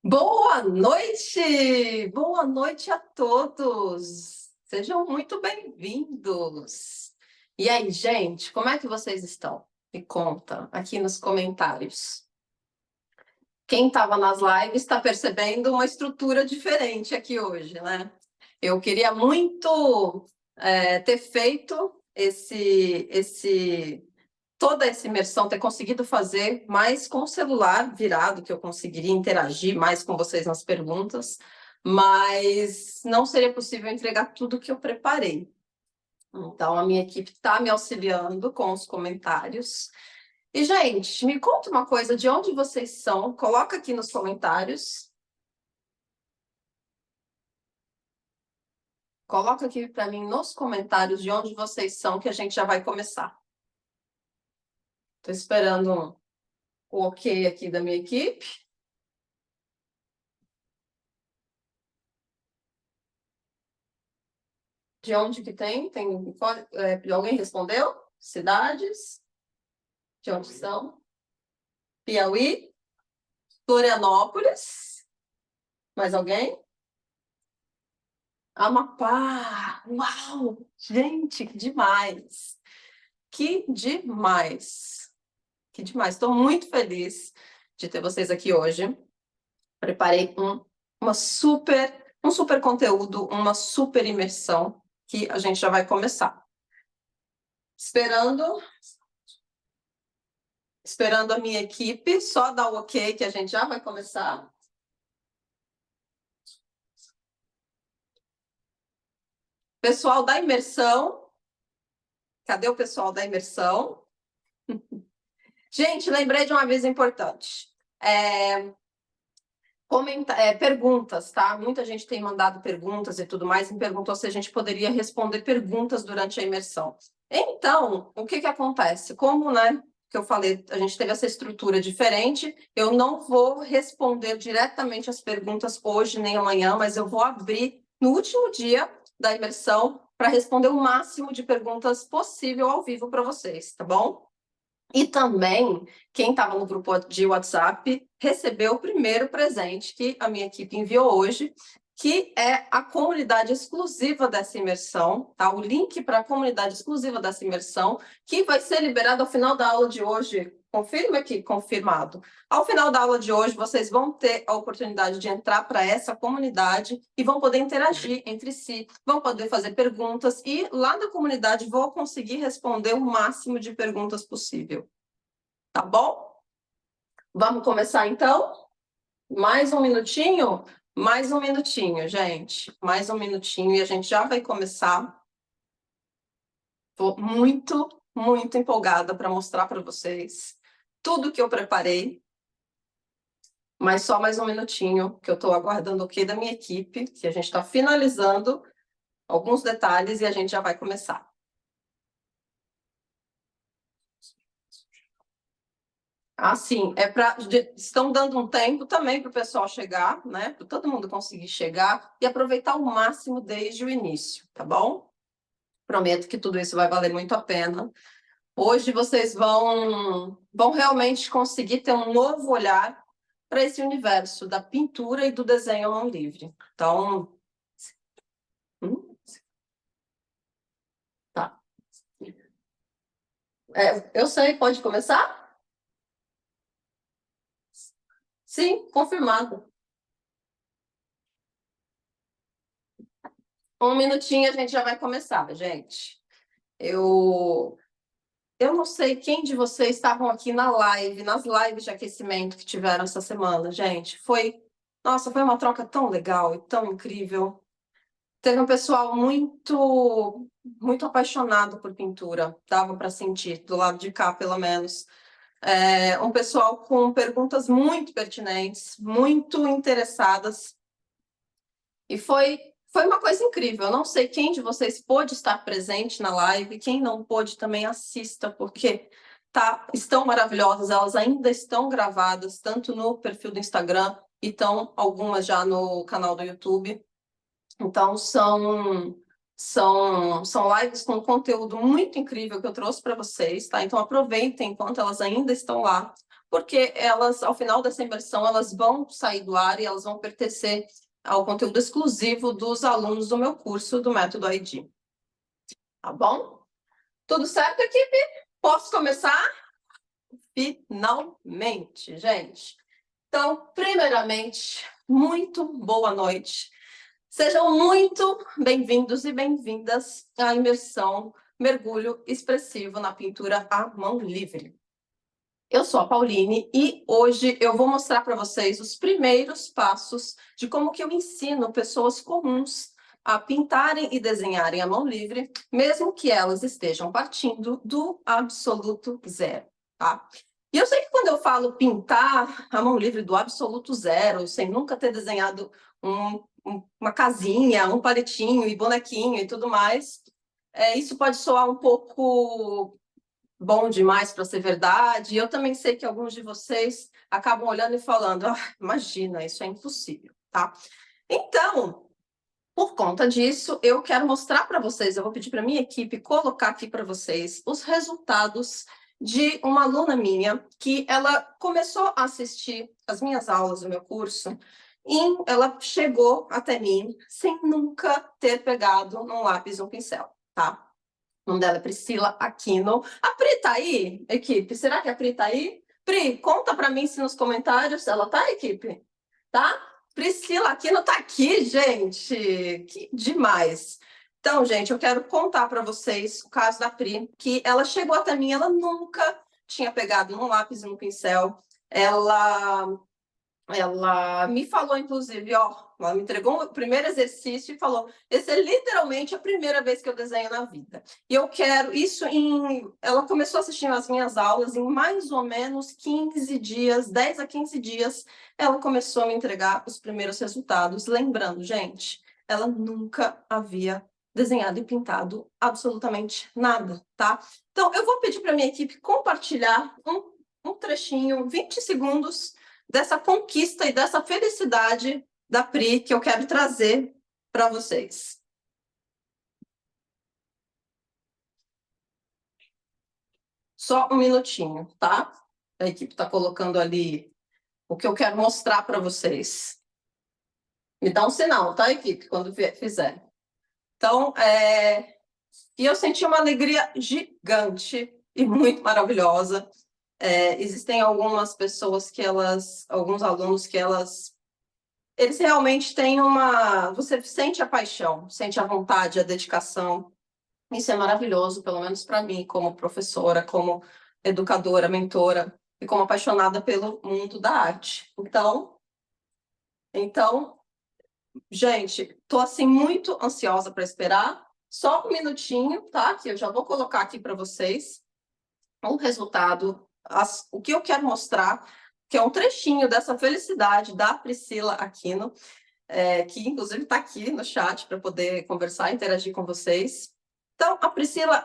Boa noite! Boa noite a todos! Sejam muito bem-vindos! E aí, gente, como é que vocês estão? Me conta aqui nos comentários. Quem estava nas lives está percebendo uma estrutura diferente aqui hoje, né? Eu queria muito ter feito toda essa imersão, ter conseguido fazer mais com o celular virado, que eu conseguiria interagir mais com vocês nas perguntas, mas não seria possível entregar tudo que eu preparei. Então, a minha equipe está me auxiliando com os comentários. E, gente, me conta uma coisa, de onde vocês são? Coloca aqui nos comentários. Coloca aqui para mim nos comentários de onde vocês são, que a gente já vai começar. Estou esperando o ok aqui da minha equipe. De onde que tem? Alguém respondeu? Cidades? De onde são? Piauí? Florianópolis? Mais alguém? Amapá! Uau! Gente, que demais! Que demais! Que demais! Estou muito feliz de ter vocês aqui hoje. Preparei um super conteúdo, uma super imersão que a gente já vai começar. Esperando a minha equipe, só dar o ok que a gente já vai começar. Pessoal da imersão. Cadê o pessoal da imersão? Gente, lembrei de um aviso importante. Perguntas, tá? Muita gente tem mandado perguntas e tudo mais, e me perguntou se a gente poderia responder perguntas durante a imersão. Então, o que acontece? Como, né, que eu falei, a gente teve essa estrutura diferente, eu não vou responder diretamente as perguntas hoje nem amanhã, mas eu vou abrir no último dia da imersão para responder o máximo de perguntas possível ao vivo para vocês, tá bom? E também, quem estava no grupo de WhatsApp recebeu o primeiro presente que a minha equipe enviou hoje, que é a comunidade exclusiva dessa imersão, tá? O link para a comunidade exclusiva dessa imersão, que vai ser liberado ao final da aula de hoje. Confirma aqui, confirmado. Ao final da aula de hoje, vocês vão ter a oportunidade de entrar para essa comunidade e vão poder interagir entre si, vão poder fazer perguntas e lá na comunidade vou conseguir responder o máximo de perguntas possível. Tá bom? Vamos começar então? Mais um minutinho? Mais um minutinho, gente. Mais um minutinho e a gente já vai começar. Estou muito empolgada para mostrar para vocês tudo que eu preparei. Mas só mais um minutinho, que eu estou aguardando o ok da minha equipe, que a gente está finalizando alguns detalhes e a gente já vai começar. Assim, estão dando um tempo também para o pessoal chegar, né? Para todo mundo conseguir chegar e aproveitar o máximo desde o início, tá bom? Prometo que tudo isso vai valer muito a pena. Hoje vocês vão realmente conseguir ter um novo olhar para esse universo da pintura e do desenho à mão livre. Então, tá. Eu sei, pode começar? Sim, confirmado. Um minutinho a gente já vai começar, gente. Eu não sei quem de vocês estavam aqui nas lives de aquecimento que tiveram essa semana, gente. Nossa, foi uma troca tão legal e tão incrível. Teve um pessoal muito apaixonado por pintura, dava para sentir, do lado de cá, pelo menos. Um pessoal com perguntas muito pertinentes, muito interessadas. E foi uma coisa incrível. Eu não sei quem de vocês pôde estar presente na live, quem não pôde também assista, porque estão maravilhosas, elas ainda estão gravadas, tanto no perfil do Instagram e estão algumas já no canal do YouTube. Então, são lives com conteúdo muito incrível que eu trouxe para vocês, tá? Então, aproveitem enquanto elas ainda estão lá. porque elas, ao final dessa imersão, elas vão sair do ar e elas vão pertencer ao conteúdo exclusivo dos alunos do meu curso do Método ID. Tá bom? Tudo certo, equipe? Posso começar? Finalmente, gente. Então, primeiramente, muito boa noite. Sejam muito bem-vindos e bem-vindas à imersão Mergulho Expressivo na Pintura à Mão Livre. Eu sou a Pauline e hoje eu vou mostrar para vocês os primeiros passos de como que eu ensino pessoas comuns a pintarem e desenharem à mão livre, mesmo que elas estejam partindo do absoluto zero, tá? E eu sei que quando eu falo pintar à mão livre do absoluto zero, sem nunca ter desenhado uma casinha, um palitinho e bonequinho e tudo mais, isso pode soar um pouco bom demais para ser verdade. Eu também sei que alguns de vocês acabam olhando e falando, imagina, isso é impossível, tá? Então, por conta disso, eu quero mostrar para vocês, eu vou pedir para minha equipe colocar aqui para vocês os resultados de uma aluna minha que ela começou a assistir as minhas aulas do meu curso e ela chegou até mim sem nunca ter pegado num lápis ou um pincel, tá? O nome dela é Priscila Aquino. A Pri tá aí, equipe? Será que a Pri tá aí? Pri, conta para mim se nos comentários ela tá, equipe? Tá? Priscila Aquino tá aqui, gente. Que demais. Então, gente, eu quero contar para vocês o caso da Pri, que ela chegou até mim, ela nunca tinha pegado num lápis e num pincel. Ela me falou, inclusive, ela me entregou o primeiro exercício e falou, esse é literalmente a primeira vez que eu desenho na vida. E eu quero isso Ela começou a assistir as minhas aulas em mais ou menos 15 dias, 10 a 15 dias, ela começou a me entregar os primeiros resultados. Lembrando, gente, ela nunca havia desenhado e pintado absolutamente nada, tá? Então, eu vou pedir para minha equipe compartilhar um trechinho, 20 segundos, dessa conquista e dessa felicidade da Pri que eu quero trazer para vocês. Só um minutinho, tá? A equipe está colocando ali o que eu quero mostrar para vocês. Me dá um sinal, tá, equipe, quando fizer. Então, e eu senti uma alegria gigante e muito maravilhosa. Existem algumas pessoas alguns alunos que eles realmente têm você sente a paixão, sente a vontade, a dedicação. Isso é maravilhoso, pelo menos para mim, como professora, como educadora, mentora e como apaixonada pelo mundo da arte. Então, gente, estou assim muito ansiosa para esperar. Só um minutinho, tá? Que eu já vou colocar aqui para vocês o resultado, o que eu quero mostrar, que é um trechinho dessa felicidade da Priscila Aquino, que inclusive está aqui no chat para poder conversar, interagir com vocês. Então, a Priscila,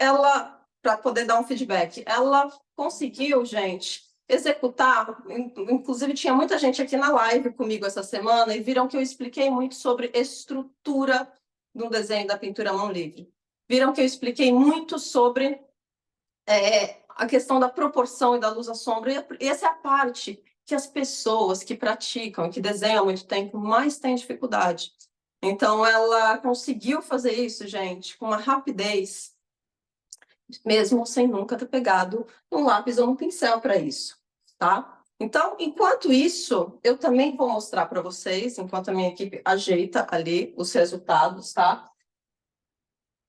para poder dar um feedback, ela conseguiu, gente, executar, inclusive tinha muita gente aqui na live comigo essa semana e viram que eu expliquei muito sobre estrutura no desenho da pintura à mão livre. Viram que eu expliquei muito sobre a questão da proporção e da luz à sombra, e essa é a parte que as pessoas que praticam, que desenham há muito tempo, mais têm dificuldade. Então, ela conseguiu fazer isso, gente, com uma rapidez, mesmo sem nunca ter pegado um lápis ou um pincel para isso, tá? Então, enquanto isso, eu também vou mostrar para vocês, enquanto a minha equipe ajeita ali os resultados, tá?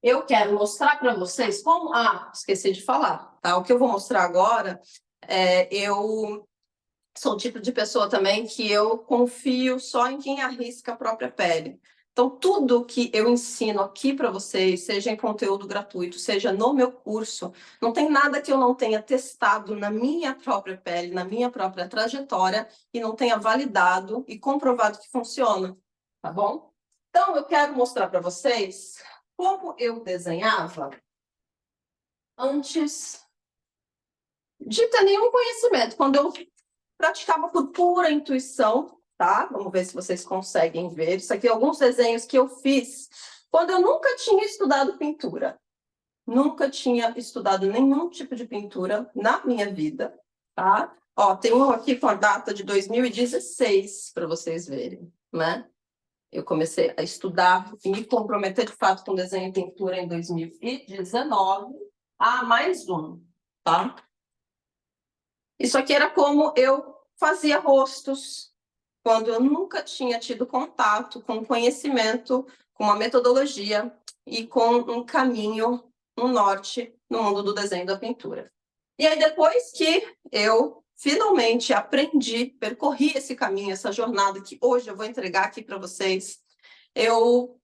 Eu quero mostrar para vocês como... esqueci de falar, tá? O que eu vou mostrar agora, eu sou o tipo de pessoa também que eu confio só em quem arrisca a própria pele. Então, tudo que eu ensino aqui para vocês, seja em conteúdo gratuito, seja no meu curso, não tem nada que eu não tenha testado na minha própria pele, na minha própria trajetória, e não tenha validado e comprovado que funciona, tá bom? Então, eu quero mostrar para vocês como eu desenhava antes de ter nenhum conhecimento, quando eu praticava por pura intuição, tá? Vamos ver se vocês conseguem ver. Isso aqui é alguns desenhos que eu fiz quando eu nunca tinha estudado pintura. Nunca tinha estudado nenhum tipo de pintura na minha vida, tá? Ó, tem um aqui com a data de 2016, para vocês verem, né? Eu comecei a estudar e me comprometer de fato com desenho e pintura em 2019. Ah, mais um, tá? Isso aqui era como eu fazia rostos, quando eu nunca tinha tido contato com conhecimento, com uma metodologia e com um caminho, um norte no mundo do desenho e da pintura. E aí, depois que eu finalmente aprendi, percorri esse caminho, essa jornada que hoje eu vou entregar aqui para vocês, eu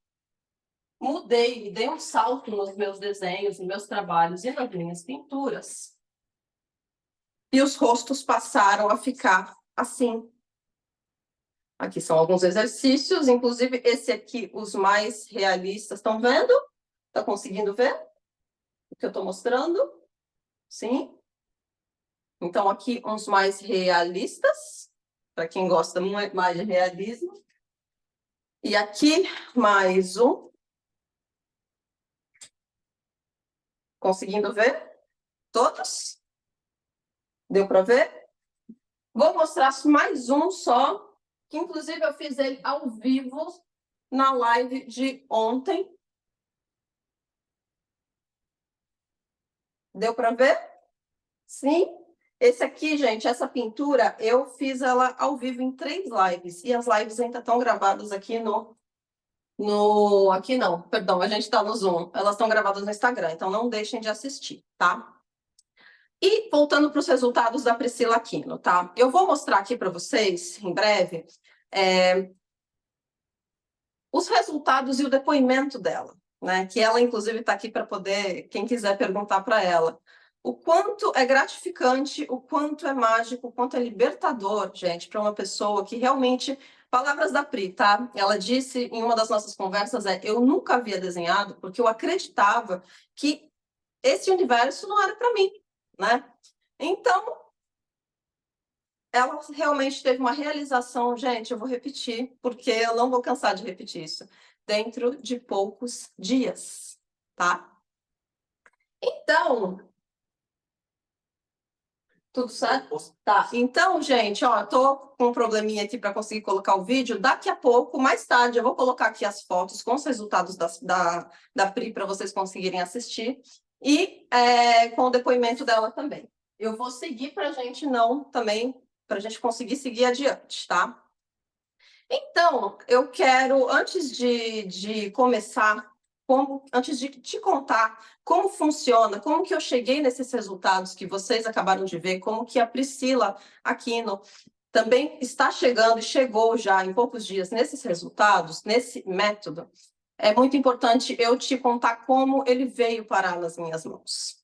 mudei, dei um salto nos meus desenhos, nos meus trabalhos e nas minhas pinturas. E os rostos passaram a ficar assim. Aqui são alguns exercícios, inclusive esse aqui, os mais realistas. Estão vendo? Está conseguindo ver o que eu estou mostrando? Sim? Então, aqui uns mais realistas, para quem gosta mais de realismo. E aqui, mais um. Conseguindo ver? Todos? Deu para ver? Vou mostrar mais um só, que inclusive eu fiz ele ao vivo na live de ontem. Deu para ver? Sim? Esse aqui, gente, essa pintura, eu fiz ela ao vivo em 3 lives. E as lives ainda estão gravadas aqui aqui não, perdão, a gente está no Zoom. Elas estão gravadas no Instagram, então não deixem de assistir, tá? E voltando para os resultados da Priscila Aquino, tá? Eu vou mostrar aqui para vocês, em breve, os resultados e o depoimento dela, né? Que ela, inclusive, está aqui para poder, quem quiser perguntar para ela. O quanto é gratificante, o quanto é mágico, o quanto é libertador, gente, para uma pessoa que realmente... Palavras da Pri, tá? Ela disse em uma das nossas conversas, eu nunca havia desenhado porque eu acreditava que esse universo não era para mim, né? Então, ela realmente teve uma realização, gente, eu vou repetir, porque eu não vou cansar de repetir isso, dentro de poucos dias, tá? Então, tudo certo? Tá. Então, gente, ó, eu tô com um probleminha aqui para conseguir colocar o vídeo. Daqui a pouco, mais tarde, eu vou colocar aqui as fotos com os resultados da Pri para vocês conseguirem assistir e com o depoimento dela também. Eu vou seguir para a gente para a gente conseguir seguir adiante, tá? Então, eu quero, antes de começar, antes de te contar como funciona, como que eu cheguei nesses resultados que vocês acabaram de ver, como que a Priscila Aquino também está chegando e chegou já em poucos dias nesses resultados, nesse método, é muito importante eu te contar como ele veio parar nas minhas mãos.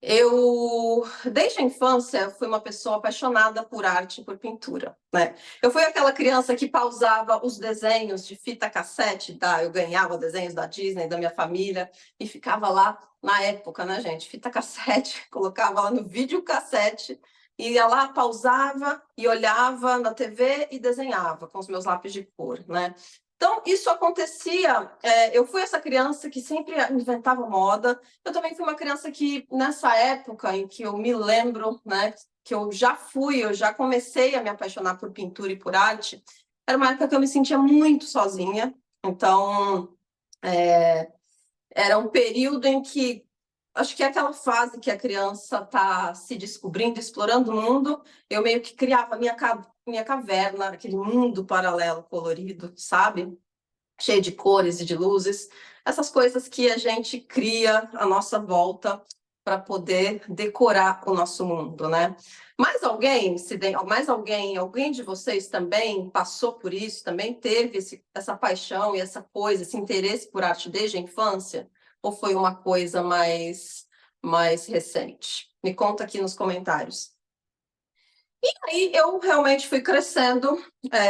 Eu, desde a infância, fui uma pessoa apaixonada por arte, por pintura, né? Eu fui aquela criança que pausava os desenhos de fita cassete, tá? Eu ganhava desenhos da Disney, da minha família, e ficava lá, na época, né, gente? Fita cassete, colocava lá no videocassete, ia lá, pausava e olhava na TV e desenhava com os meus lápis de cor, né? Então, isso acontecia. Eu fui essa criança que sempre inventava moda. Eu também fui uma criança que, nessa época em que eu me lembro, né, que eu já comecei a me apaixonar por pintura e por arte, era uma época que eu me sentia muito sozinha. Então, era um período em que, acho que é aquela fase que a criança está se descobrindo, explorando o mundo, eu meio que criava minha caverna, aquele mundo paralelo colorido, sabe? Cheio de cores e de luzes, essas coisas que a gente cria à nossa volta para poder decorar o nosso mundo, né? Alguém de vocês também passou por isso, também teve essa paixão e essa coisa, esse interesse por arte desde a infância? Ou foi uma coisa mais recente? Me conta aqui nos comentários. E aí eu realmente fui crescendo,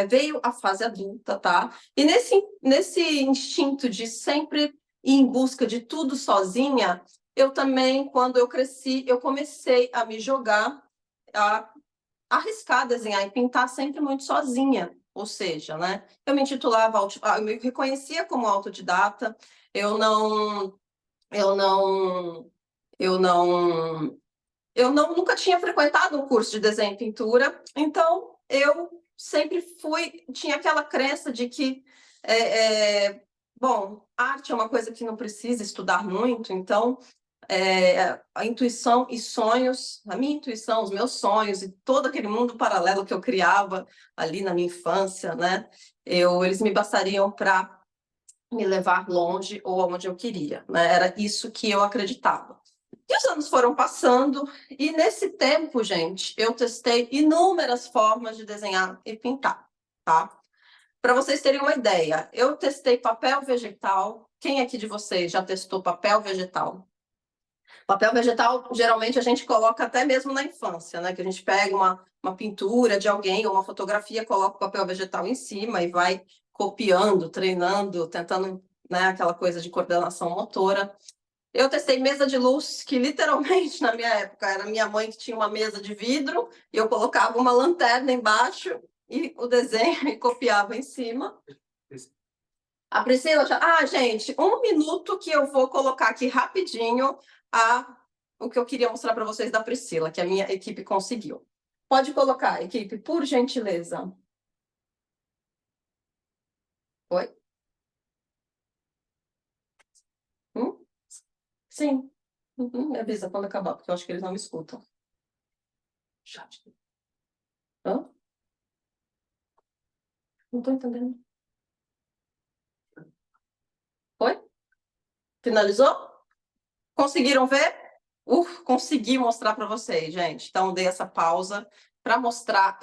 veio a fase adulta, tá? E nesse instinto de sempre ir em busca de tudo sozinha, eu também, quando eu cresci, eu comecei a me jogar, a arriscar desenhar e pintar sempre muito sozinha. Ou seja, né? Eu me intitulava, eu me reconhecia como autodidata, eu não, eu não eu nunca tinha frequentado um curso de desenho e pintura, então eu sempre tinha aquela crença de que, bom, arte é uma coisa que não precisa estudar muito, então a intuição e sonhos, a minha intuição, os meus sonhos e todo aquele mundo paralelo que eu criava ali na minha infância, né? Eles me bastariam para me levar longe ou aonde eu queria, né? Era isso que eu acreditava. E os anos foram passando, e nesse tempo, gente, eu testei inúmeras formas de desenhar e pintar, tá? Para vocês terem uma ideia, eu testei papel vegetal. Quem aqui de vocês já testou papel vegetal? Papel vegetal, geralmente, a gente coloca até mesmo na infância, né? Que a gente pega uma pintura de alguém ou uma fotografia, coloca o papel vegetal em cima e vai copiando, treinando, tentando, né, aquela coisa de coordenação motora. Eu testei mesa de luz, que literalmente, na minha época, era minha mãe que tinha uma mesa de vidro, e eu colocava uma lanterna embaixo e o desenho e copiava em cima. A Priscila já... Ah, gente, 1 minuto que eu vou colocar aqui rapidinho o que eu queria mostrar para vocês da Priscila, que a minha equipe conseguiu. Pode colocar, equipe, por gentileza. Oi? Sim. Me avisa quando acabar, porque eu acho que eles não me escutam. Chat. Hã? Não estou entendendo. Oi? Finalizou? Conseguiram ver? Consegui mostrar para vocês, gente. Então, dei essa pausa para mostrar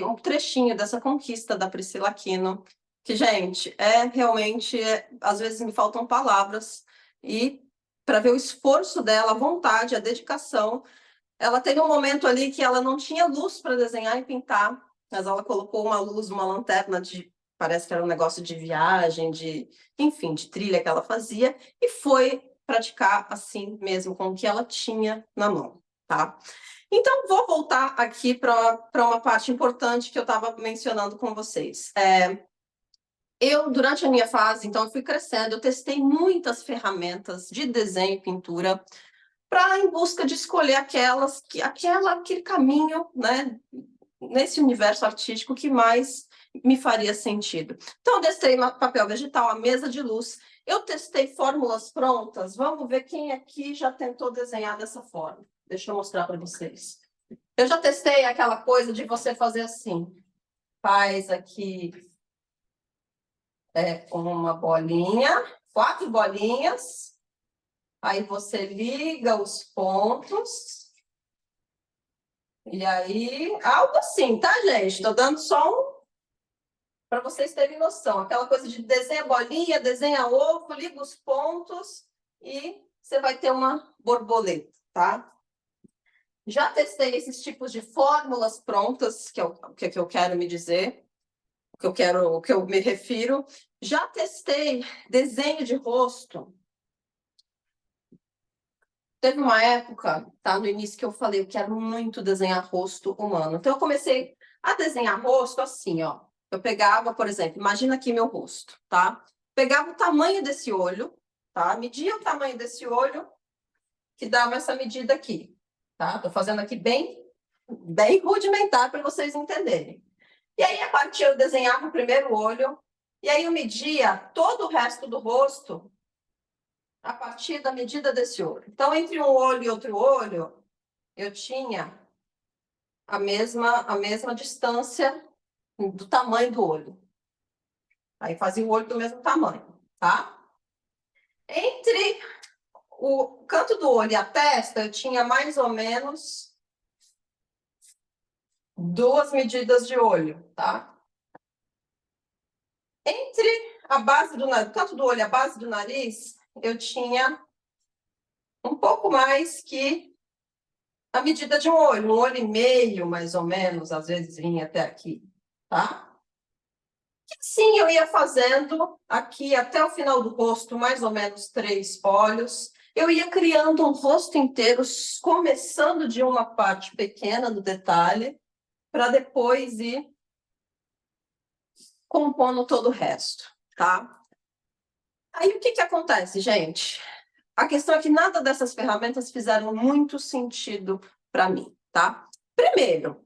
um trechinho dessa conquista da Priscila Aquino, que, gente, realmente, às vezes me faltam palavras, e para ver o esforço dela, a vontade, a dedicação. Ela teve um momento ali que ela não tinha luz para desenhar e pintar, mas ela colocou uma luz, uma lanterna parece que era um negócio de viagem, enfim, de trilha que ela fazia, e foi praticar assim mesmo, com o que ela tinha na mão, tá? Então, vou voltar aqui para uma parte importante que eu estava mencionando com vocês. Durante a minha fase, então, eu fui crescendo, eu testei muitas ferramentas de desenho e pintura, em busca de escolher aquele caminho, né, nesse universo artístico que mais me faria sentido. Então, eu testei papel vegetal, a mesa de luz, eu testei fórmulas prontas. Vamos ver quem aqui já tentou desenhar dessa forma. Deixa eu mostrar para vocês. Eu já testei aquela coisa de você fazer assim. Faz aqui uma bolinha, 4 bolinhas. Aí você liga os pontos. E aí, algo assim, tá, gente? Estou dando só para vocês terem noção. Aquela coisa de desenha bolinha, desenha ovo, liga os pontos e você vai ter uma borboleta, tá? Já testei esses tipos de fórmulas prontas, que é o que eu quero me dizer, o que eu me refiro. Já testei desenho de rosto. Teve uma época, tá, no início, que eu falei, eu quero muito desenhar rosto humano. Então, eu comecei a desenhar rosto assim, ó. Eu pegava, por exemplo, imagina aqui meu rosto, tá? Pegava o tamanho desse olho, tá? Media o tamanho desse olho, que dava essa medida aqui, tá? Tô fazendo aqui bem rudimentar para vocês entenderem. E aí, a partir, eu desenhava o primeiro olho, e aí eu media todo o resto do rosto a partir da medida desse olho. Então, entre um olho e outro olho, eu tinha a mesma distância do tamanho do olho. Aí fazia o olho do mesmo tamanho, tá? Entre o canto do olho e a testa, eu tinha mais ou menos 2 medidas de olho, tá? Entre a base do nariz, o canto do olho e a base do nariz, eu tinha um pouco mais que a medida de um olho e meio, mais ou menos, às vezes vinha até aqui, tá? E assim eu ia fazendo aqui até o final do rosto, mais ou menos 3 olhos. Eu ia criando um rosto inteiro, começando de uma parte pequena do detalhe, para depois ir compondo todo o resto, tá? Aí o que acontece, gente? A questão é que nada dessas ferramentas fizeram muito sentido para mim, tá? Primeiro,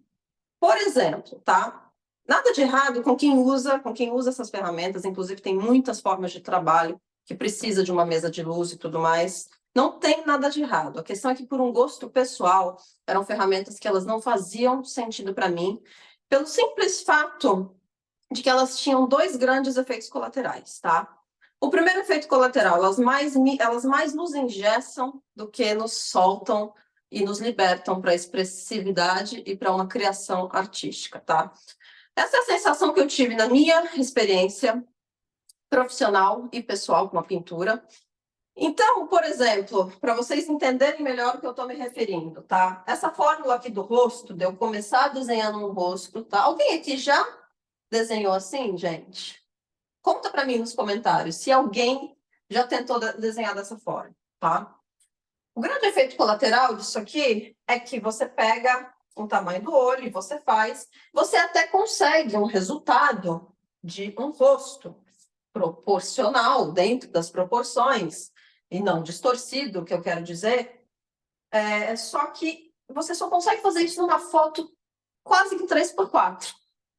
por exemplo, tá? Nada de errado com quem usa essas ferramentas, inclusive tem muitas formas de trabalho que precisa de uma mesa de luz e tudo mais. Não tem nada de errado. A questão é que, por um gosto pessoal, eram ferramentas que elas não faziam sentido para mim, pelo simples fato de que elas tinham dois grandes efeitos colaterais, tá? O primeiro efeito colateral, elas mais nos engessam do que nos soltam e nos libertam para a expressividade e para uma criação artística, tá? Essa é a sensação que eu tive na minha experiência profissional e pessoal com a pintura. Então, por exemplo, para vocês entenderem melhor o que eu estou me referindo, tá? Essa fórmula aqui do rosto, de eu começar desenhando um rosto, tá? Alguém aqui já desenhou assim, gente? Conta para mim nos comentários se alguém já tentou desenhar dessa forma, tá? O grande efeito colateral disso aqui é que você pega o tamanho do olho e você até consegue um resultado de um rosto proporcional, dentro das proporções, e não distorcido, o que eu quero dizer. Só que você só consegue fazer isso numa foto quase que 3x4,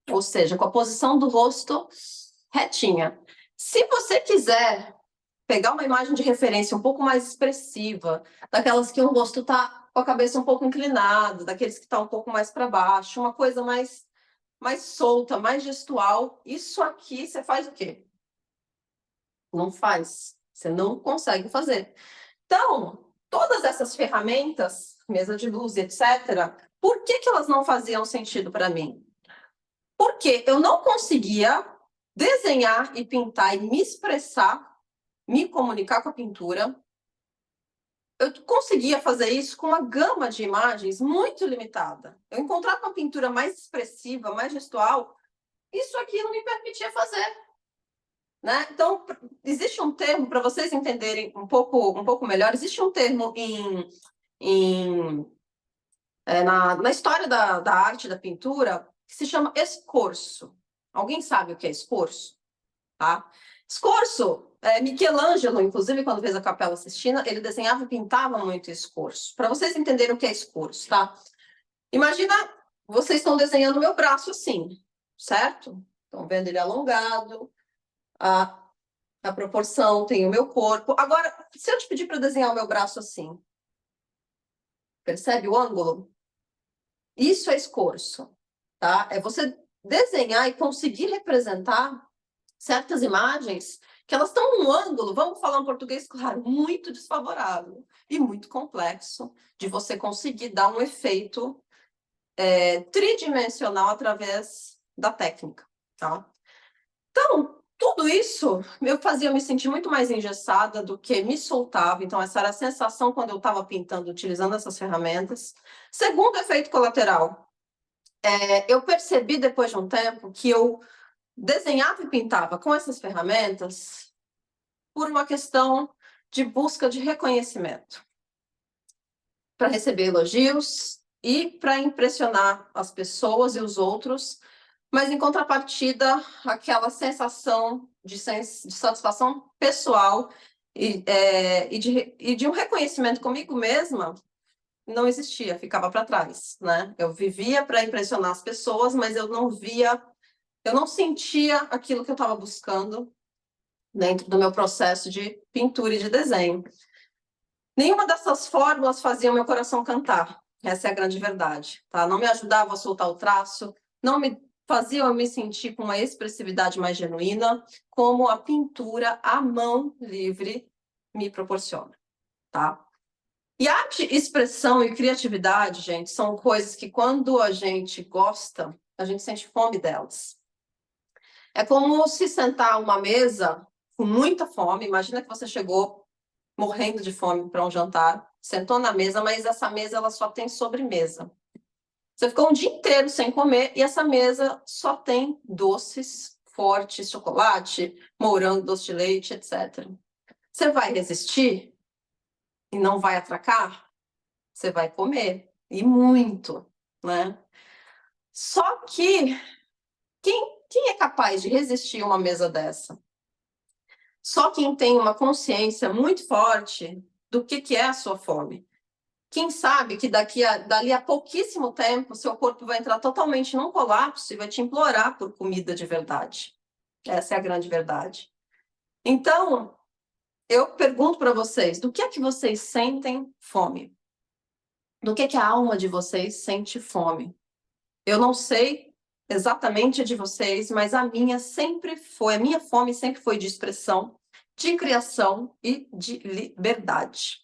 ou seja, com a posição do rosto retinha. Se você quiser pegar uma imagem de referência um pouco mais expressiva, daquelas que o rosto está com a cabeça um pouco inclinada, daqueles que estão um pouco mais para baixo, uma coisa mais solta, mais gestual, isso aqui você faz o quê? Não faz. Você não consegue fazer. Então, todas essas ferramentas, mesa de luz, etc., por que elas não faziam sentido para mim? Porque eu não conseguia desenhar e pintar e me expressar, me comunicar com a pintura. Eu conseguia fazer isso com uma gama de imagens muito limitada. Eu encontrava uma pintura mais expressiva, mais gestual, isso aqui não me permitia fazer. Né? Então, existe um termo, para vocês entenderem um pouco melhor, existe um termo na história da arte, da pintura, que se chama escorço. Alguém sabe o que é escorço? Tá? Escorço, Michelangelo, inclusive, quando fez a Capela Sistina, ele desenhava e pintava muito escorço. Para vocês entenderem o que é escorço, tá? Imagina, vocês estão desenhando o meu braço assim, certo? Estão vendo ele alongado, a proporção, tem o meu corpo. Agora, se eu te pedir para desenhar o meu braço assim, percebe o ângulo? Isso é escorço, tá? É você desenhar e conseguir representar certas imagens que elas estão num ângulo, vamos falar um português claro, muito desfavorável e muito complexo de você conseguir dar um efeito tridimensional através da técnica, tá? Então, tudo isso eu fazia me sentir muito mais engessada do que me soltava. Então, essa era a sensação quando eu estava pintando, utilizando essas ferramentas. Segundo efeito colateral, eu percebi depois de um tempo que eu desenhava e pintava com essas ferramentas por uma questão de busca de reconhecimento, para receber elogios e para impressionar as pessoas e os outros, mas em contrapartida, aquela sensação de satisfação pessoal e de um reconhecimento comigo mesma não existia, ficava para trás, né? Eu vivia para impressionar as pessoas, mas eu não sentia aquilo que eu estava buscando dentro do meu processo de pintura e de desenho. Nenhuma dessas fórmulas fazia o meu coração cantar. Essa é a grande verdade, tá? Não me ajudava a soltar o traço, não me fazia eu me sentir com uma expressividade mais genuína, como a pintura à mão livre me proporciona, tá? E arte, expressão e criatividade, gente, são coisas que quando a gente gosta, a gente sente fome delas. É como se sentar a uma mesa com muita fome. Imagina que você chegou morrendo de fome para um jantar, sentou na mesa, mas essa mesa ela só tem sobremesa. Você ficou um dia inteiro sem comer e essa mesa só tem doces fortes, chocolate, morango, doce de leite, etc. Você vai resistir e não vai atracar? Você vai comer, e muito, né? Só que quem é capaz de resistir a uma mesa dessa? Só quem tem uma consciência muito forte do que é a sua fome. Quem sabe que dali a pouquíssimo tempo, seu corpo vai entrar totalmente num colapso e vai te implorar por comida de verdade. Essa é a grande verdade. Então, eu pergunto para vocês, do que é que vocês sentem fome? Do que a alma de vocês sente fome? Eu não sei exatamente a de vocês, mas a minha fome sempre foi de expressão, de criação e de liberdade.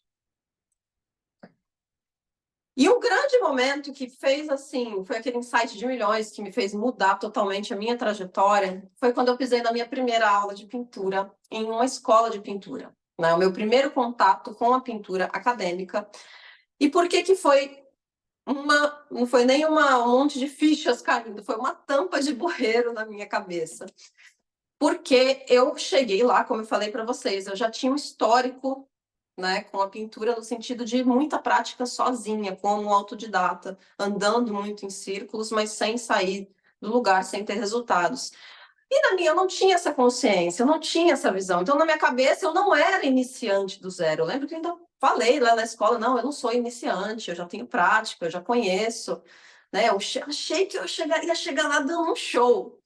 E um grande momento que fez assim, foi aquele insight de milhões que me fez mudar totalmente a minha trajetória, foi quando eu pisei na minha primeira aula de pintura em uma escola de pintura, né? O meu primeiro contato com a pintura acadêmica. E por que foi não foi nem um monte de fichas caindo, foi uma tampa de bueiro na minha cabeça. Porque eu cheguei lá, como eu falei para vocês, eu já tinha um histórico, né, com a pintura no sentido de muita prática sozinha, como autodidata, andando muito em círculos, mas sem sair do lugar, sem ter resultados. E na minha eu não tinha essa consciência, eu não tinha essa visão. Então, na minha cabeça, eu não era iniciante do zero. Eu lembro que eu ainda falei lá na escola, não, eu não sou iniciante, eu já tenho prática, eu já conheço. Né? Eu achei que eu ia chegar lá dando um show.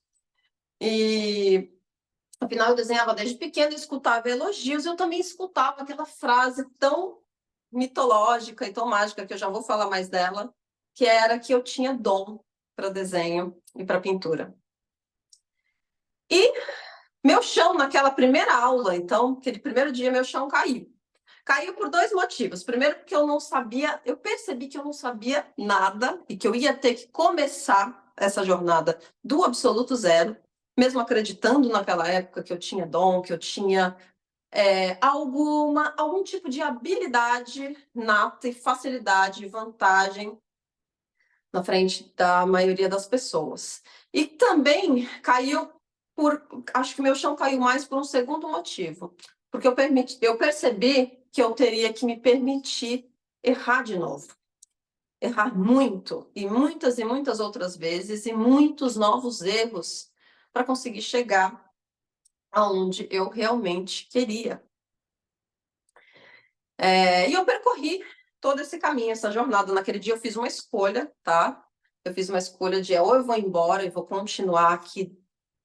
E, afinal, eu desenhava desde pequena e escutava elogios, eu também escutava aquela frase tão mitológica e tão mágica, que eu já vou falar mais dela, que era que eu tinha dom para desenho e para pintura. E meu chão, naquela primeira aula, então, aquele primeiro dia, meu chão caiu. Caiu por 2 motivos. Primeiro, porque eu percebi que eu não sabia nada e que eu ia ter que começar essa jornada do absoluto zero, mesmo acreditando naquela época que eu tinha dom, que eu tinha algum tipo de habilidade nata e facilidade, vantagem na frente da maioria das pessoas. E também acho que meu chão caiu mais por um segundo motivo, porque eu percebi que eu teria que me permitir errar de novo. Errar muito, e muitas outras vezes, e muitos novos erros, para conseguir chegar aonde eu realmente queria. E eu percorri todo esse caminho, essa jornada. Naquele dia eu fiz uma escolha, tá? Eu fiz uma escolha de ou eu vou embora e vou continuar aqui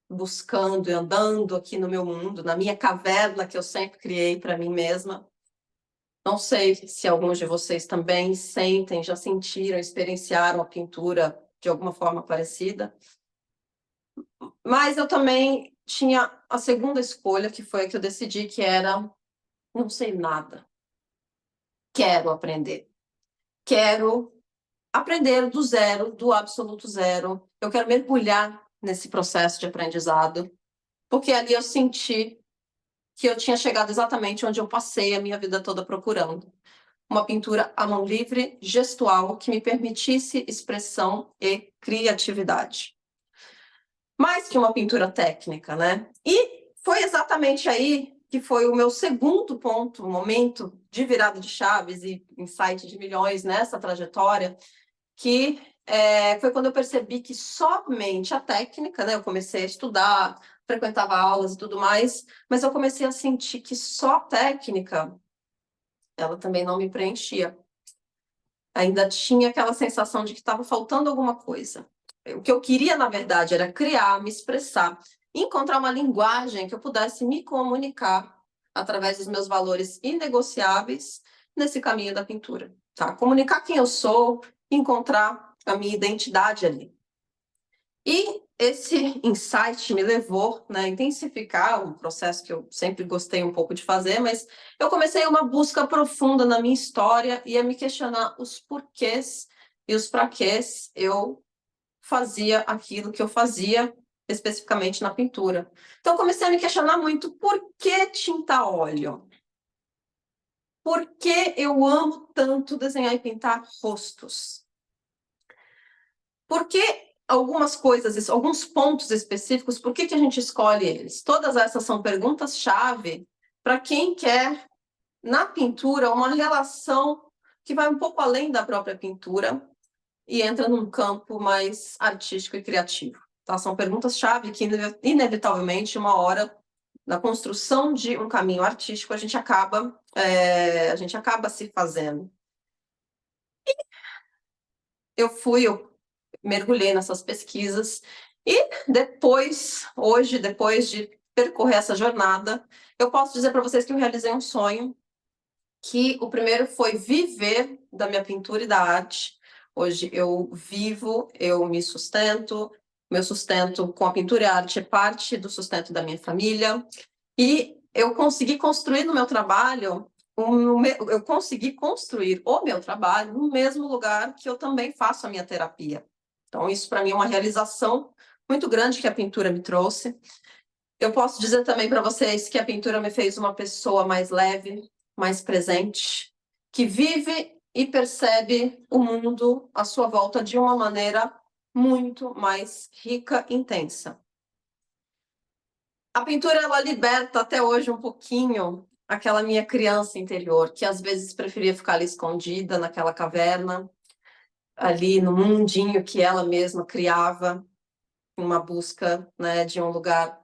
buscando e andando aqui no meu mundo, na minha caverna que eu sempre criei para mim mesma. Não sei se alguns de vocês também sentem, já sentiram, experienciaram a pintura de alguma forma parecida. Mas eu também tinha a segunda escolha, que foi a que eu decidi, que era não sei nada. Quero aprender. Quero aprender do zero, do absoluto zero. Eu quero mergulhar nesse processo de aprendizado, porque ali eu senti que eu tinha chegado exatamente onde eu passei a minha vida toda procurando. Uma pintura à mão livre, gestual, que me permitisse expressão e criatividade. Mais que uma pintura técnica, né? E foi exatamente aí que foi o meu segundo ponto, momento de virada de chaves e insight de milhões nessa trajetória, que foi quando eu percebi que somente a técnica, né? Eu comecei a estudar, frequentava aulas e tudo mais, mas eu comecei a sentir que só a técnica, ela também não me preenchia. Ainda tinha aquela sensação de que estava faltando alguma coisa. O que eu queria, na verdade, era criar, me expressar, encontrar uma linguagem que eu pudesse me comunicar através dos meus valores inegociáveis nesse caminho da pintura. Tá? Comunicar quem eu sou, encontrar a minha identidade ali. E esse insight me levou, né, a intensificar um processo que eu sempre gostei um pouco de fazer, mas eu comecei uma busca profunda na minha história e a me questionar os porquês e os praquês eu fazia aquilo que eu fazia, especificamente na pintura. Então, comecei a me questionar muito, por que tinta a óleo? Por que eu amo tanto desenhar e pintar rostos? Por que algumas coisas, alguns pontos específicos, por que a gente escolhe eles? Todas essas são perguntas-chave para quem quer, na pintura, uma relação que vai um pouco além da própria pintura e entra num campo mais artístico e criativo. Tá? São perguntas-chave que, inevitavelmente, uma hora, na construção de um caminho artístico, a gente acaba se fazendo. Eu mergulhei nessas pesquisas e depois, hoje, depois de percorrer essa jornada, eu posso dizer para vocês que eu realizei um sonho, que o primeiro foi viver da minha pintura e da arte. Hoje eu vivo, eu me sustento, meu sustento com a pintura e a arte é parte do sustento da minha família, e eu consegui construir no meu trabalho, eu consegui construir o meu trabalho no mesmo lugar que eu também faço a minha terapia. Então, isso para mim é uma realização muito grande que a pintura me trouxe. Eu posso dizer também para vocês que a pintura me fez uma pessoa mais leve, mais presente, que vive e percebe o mundo à sua volta de uma maneira muito mais rica e intensa. A pintura, ela liberta até hoje um pouquinho aquela minha criança interior, que às vezes preferia ficar ali escondida naquela caverna, ali no mundinho que ela mesma criava, uma busca, né, de um lugar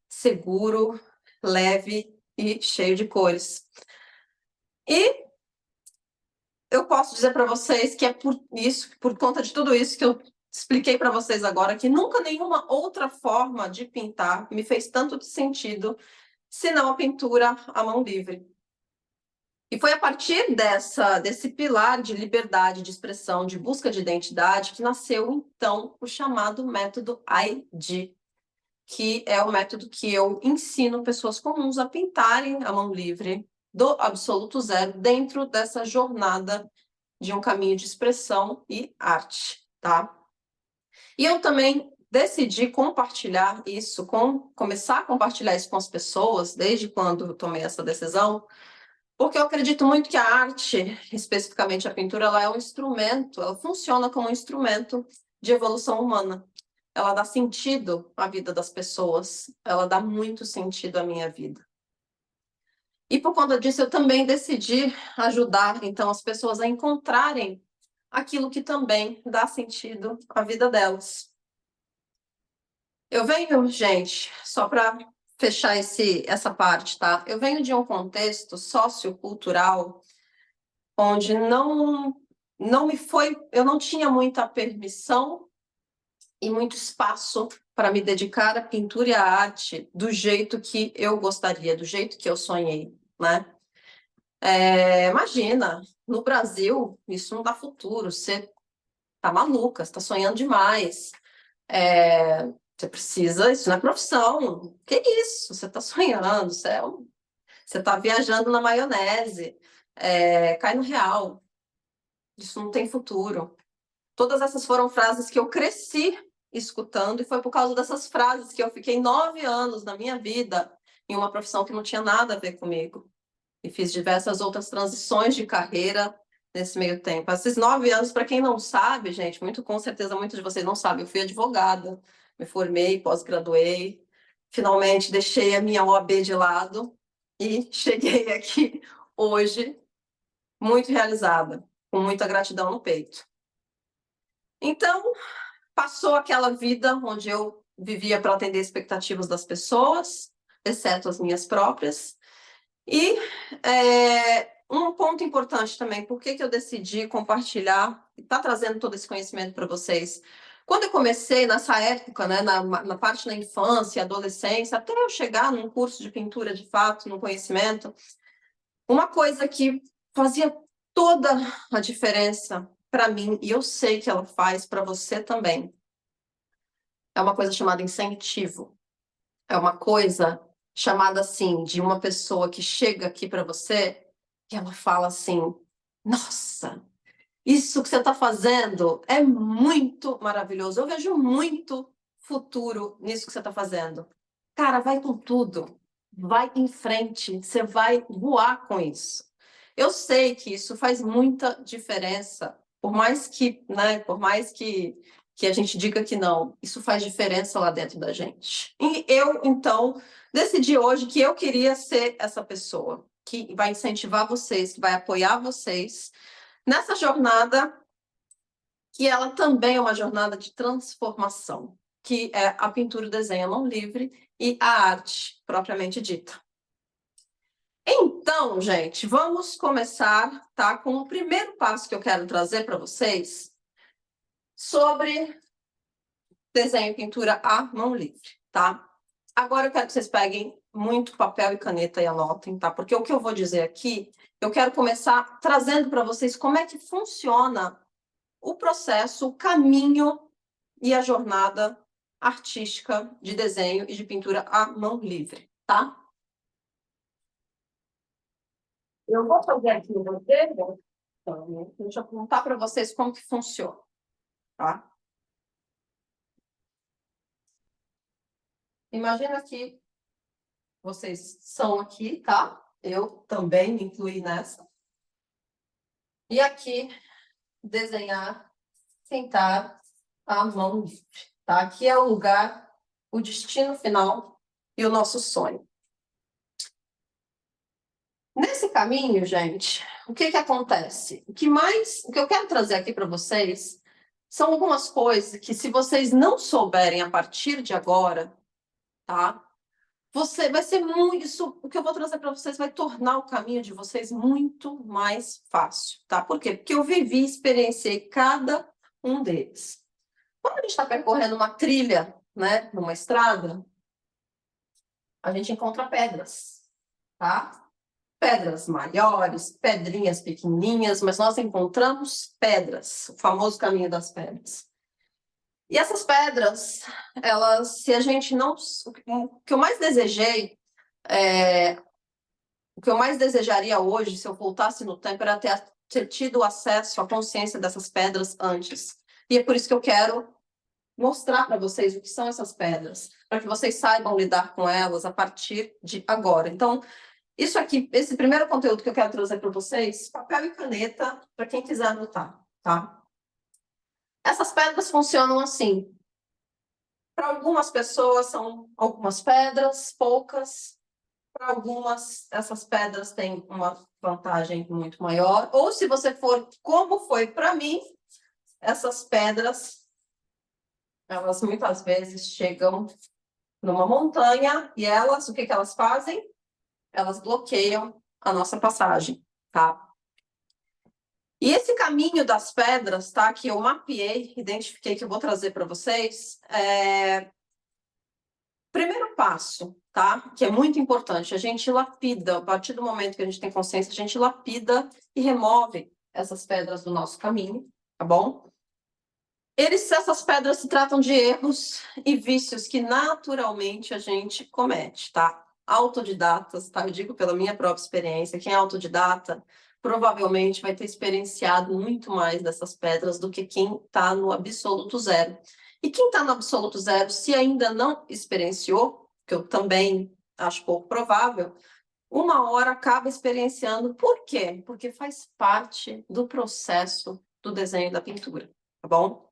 seguro, leve e cheio de cores. E eu posso dizer para vocês que é por isso, por conta de tudo isso que eu expliquei para vocês agora, que nunca nenhuma outra forma de pintar me fez tanto sentido, senão a pintura à mão livre. E foi a partir desse pilar de liberdade de expressão, de busca de identidade, que nasceu, então, o chamado método ID, que é o método que eu ensino pessoas comuns a pintarem à mão livre, do absoluto zero, dentro dessa jornada de um caminho de expressão e arte, tá? E eu também decidi compartilhar isso, começar a compartilhar isso com as pessoas, desde quando eu tomei essa decisão, porque eu acredito muito que a arte, especificamente a pintura, ela é um instrumento, ela funciona como um instrumento de evolução humana. Ela dá sentido à vida das pessoas, ela dá muito sentido à minha vida. E por conta disso, eu também decidi ajudar, então, as pessoas a encontrarem aquilo que também dá sentido à vida delas. Eu venho, gente, só para fechar essa parte, tá? Eu venho de um contexto sociocultural onde eu não tinha muita permissão e muito espaço para me dedicar à pintura e à arte do jeito que eu gostaria, do jeito que eu sonhei, né? Imagina, no Brasil, isso não dá futuro, você tá maluca, você tá sonhando demais. Você precisa, isso não é profissão. Que isso? Você tá sonhando, você tá viajando na maionese, cai no real. Isso não tem futuro. Todas essas foram frases que eu cresci escutando, e foi por causa dessas frases que eu fiquei 9 anos na minha vida em uma profissão que não tinha nada a ver comigo. E fiz diversas outras transições de carreira nesse meio tempo. Esses 9 anos, para quem não sabe, gente, com certeza muitos de vocês não sabem, eu fui advogada, me formei, pós-graduei, finalmente deixei a minha OAB de lado e cheguei aqui hoje muito realizada, com muita gratidão no peito. Então, passou aquela vida onde eu vivia para atender expectativas das pessoas, exceto as minhas próprias. E um ponto importante também, por que eu decidi compartilhar e estar trazendo todo esse conhecimento para vocês? Quando eu comecei nessa época, né, na parte da infância, adolescência, até eu chegar num curso de pintura de fato, no conhecimento, uma coisa que fazia toda a diferença para mim, e eu sei que ela faz para você também, é uma coisa chamada incentivo. É uma coisa chamada assim, de uma pessoa que chega aqui para você e ela fala assim: nossa, isso que você está fazendo é muito maravilhoso. Eu vejo muito futuro nisso que você está fazendo. Cara, vai com tudo. Vai em frente. Você vai voar com isso. Eu sei que isso faz muita diferença. Por mais que, né, que a gente diga que não, isso faz diferença lá dentro da gente. E eu, então, decidi hoje que eu queria ser essa pessoa que vai incentivar vocês, que vai apoiar vocês nessa jornada, que ela também é uma jornada de transformação, que é a pintura, o desenho à mão livre e a arte propriamente dita. Então, gente, vamos começar, tá, com o primeiro passo que eu quero trazer para vocês sobre desenho e pintura à mão livre, tá? Agora eu quero que vocês peguem muito papel e caneta e anotem, tá? Porque o que eu vou dizer aqui, eu quero começar trazendo para vocês como é que funciona o processo, o caminho e a jornada artística de desenho e de pintura à mão livre, tá? Eu vou fazer aqui um roteiro, então, deixa eu contar para vocês como que funciona, tá? Imagina que vocês são aqui, tá? Eu também me incluí nessa. E aqui, desenhar, sentar à mão livre, tá? Aqui é o lugar, o destino final e o nosso sonho. Nesse caminho, gente, o que que acontece? O que eu quero trazer aqui para vocês são algumas coisas que, se vocês não souberem a partir de agora, tá? Vai ser muito, isso, o que eu vou trazer para vocês vai tornar o caminho de vocês muito mais fácil, tá? Por quê? Porque eu vivi e experienciei cada um deles. Quando a gente está percorrendo uma trilha, né, numa estrada, a gente encontra pedras, tá? Pedras maiores, pedrinhas pequenininhas, mas nós encontramos pedras, o famoso caminho das pedras. E essas pedras, elas, se a gente não... O que eu mais desejei, o que eu mais desejaria hoje, se eu voltasse no tempo, era ter tido acesso à consciência dessas pedras antes. E é por isso que eu quero mostrar para vocês o que são essas pedras, para que vocês saibam lidar com elas a partir de agora. Então, isso aqui, esse primeiro conteúdo que eu quero trazer para vocês, papel e caneta, para quem quiser anotar, tá? Essas pedras funcionam assim. Para algumas pessoas são algumas pedras, poucas. Para algumas, essas pedras têm uma vantagem muito maior. Ou se você for, como foi para mim, essas pedras, elas muitas vezes chegam numa montanha e elas, o que que elas fazem? Elas bloqueiam a nossa passagem, tá? E esse caminho das pedras, tá? Que eu mapeei, identifiquei, que eu vou trazer para vocês. Primeiro passo, tá? Que é muito importante, a gente lapida, a partir do momento que a gente tem consciência, a gente lapida e remove essas pedras do nosso caminho, tá bom? Essas pedras se tratam de erros e vícios que naturalmente a gente comete, tá? Autodidatas, tá? Eu digo pela minha própria experiência, quem é autodidata provavelmente vai ter experienciado muito mais dessas pedras do que quem está no absoluto zero. E quem está no absoluto zero, se ainda não experienciou, que eu também acho pouco provável, uma hora acaba experienciando. Por quê? Porque faz parte do processo do desenho e da pintura, tá bom?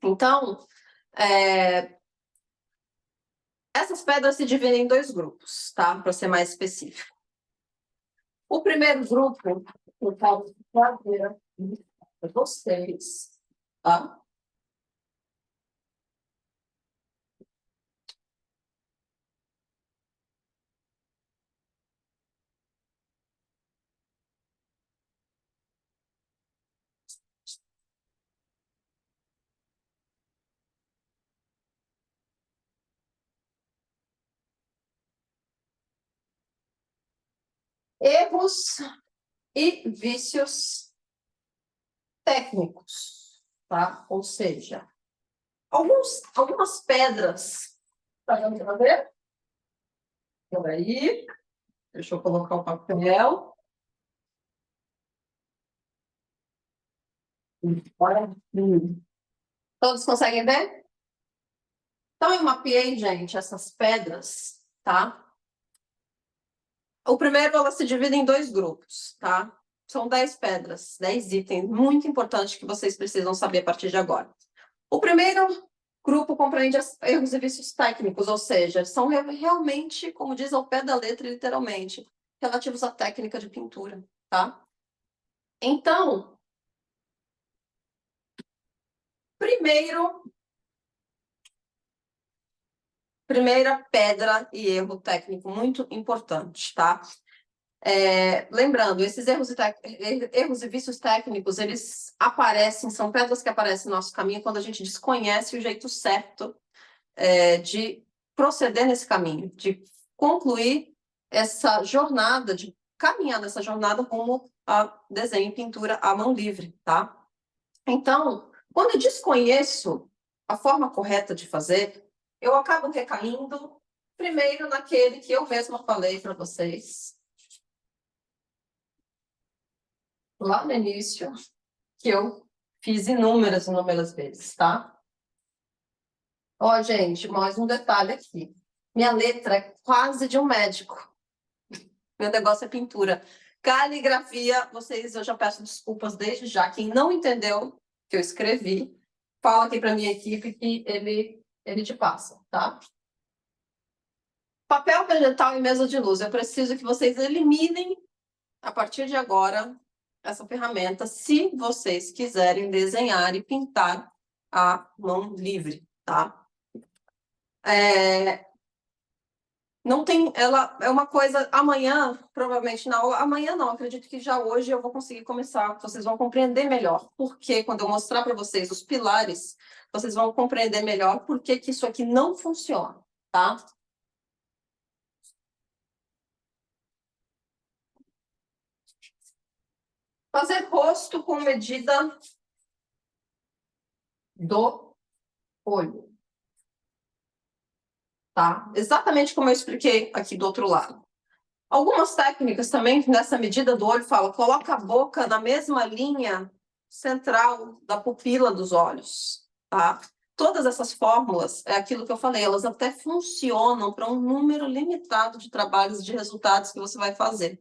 Então, essas pedras se dividem em dois grupos, tá? Para ser mais específico. O primeiro grupo, eu quero trazer para vocês, tá? Erros e vícios técnicos, tá? Ou seja, algumas pedras. Tá dando para ver? Peraí, deixa eu colocar o papel. Todos conseguem ver? Então, eu mapeei, gente, essas pedras, tá? O primeiro, ela se divide em dois grupos, tá? São 10 pedras, 10 itens, muito importante que vocês precisam saber a partir de agora. O primeiro grupo compreende erros e vícios técnicos, ou seja, são realmente, como diz ao pé da letra, literalmente, relativos à técnica de pintura, tá? Então, primeira pedra e erro técnico muito importante, tá? Lembrando, esses erros e vícios técnicos, eles aparecem, são pedras que aparecem no nosso caminho quando a gente desconhece o jeito certo de proceder nesse caminho, de concluir essa jornada, de caminhar nessa jornada rumo a desenho e pintura à mão livre, tá? Então, quando eu desconheço a forma correta de fazer, eu acabo recaindo primeiro naquele que eu mesma falei para vocês lá no início, que eu fiz inúmeras vezes, tá? Ó, gente, mais um detalhe aqui. Minha letra é quase de um médico. Meu negócio é pintura. Caligrafia, eu já peço desculpas desde já. Quem não entendeu o que eu escrevi, fala aqui para minha equipe que ele te passa, tá? Papel vegetal e mesa de luz. Eu preciso que vocês eliminem, a partir de agora, essa ferramenta, se vocês quiserem desenhar e pintar a mão livre, tá? Não tem, ela é uma coisa, amanhã, provavelmente na aula, amanhã não, acredito que já hoje eu vou conseguir começar, vocês vão compreender melhor, porque quando eu mostrar para vocês os pilares, vocês vão compreender melhor por que isso aqui não funciona, tá? Fazer rosto com medida do olho, tá? Exatamente como eu expliquei aqui do outro lado. Algumas técnicas também, nessa medida do olho, falam, coloca a boca na mesma linha central da pupila dos olhos, tá? Todas essas fórmulas, é aquilo que eu falei, elas até funcionam para um número limitado de trabalhos, de resultados que você vai fazer.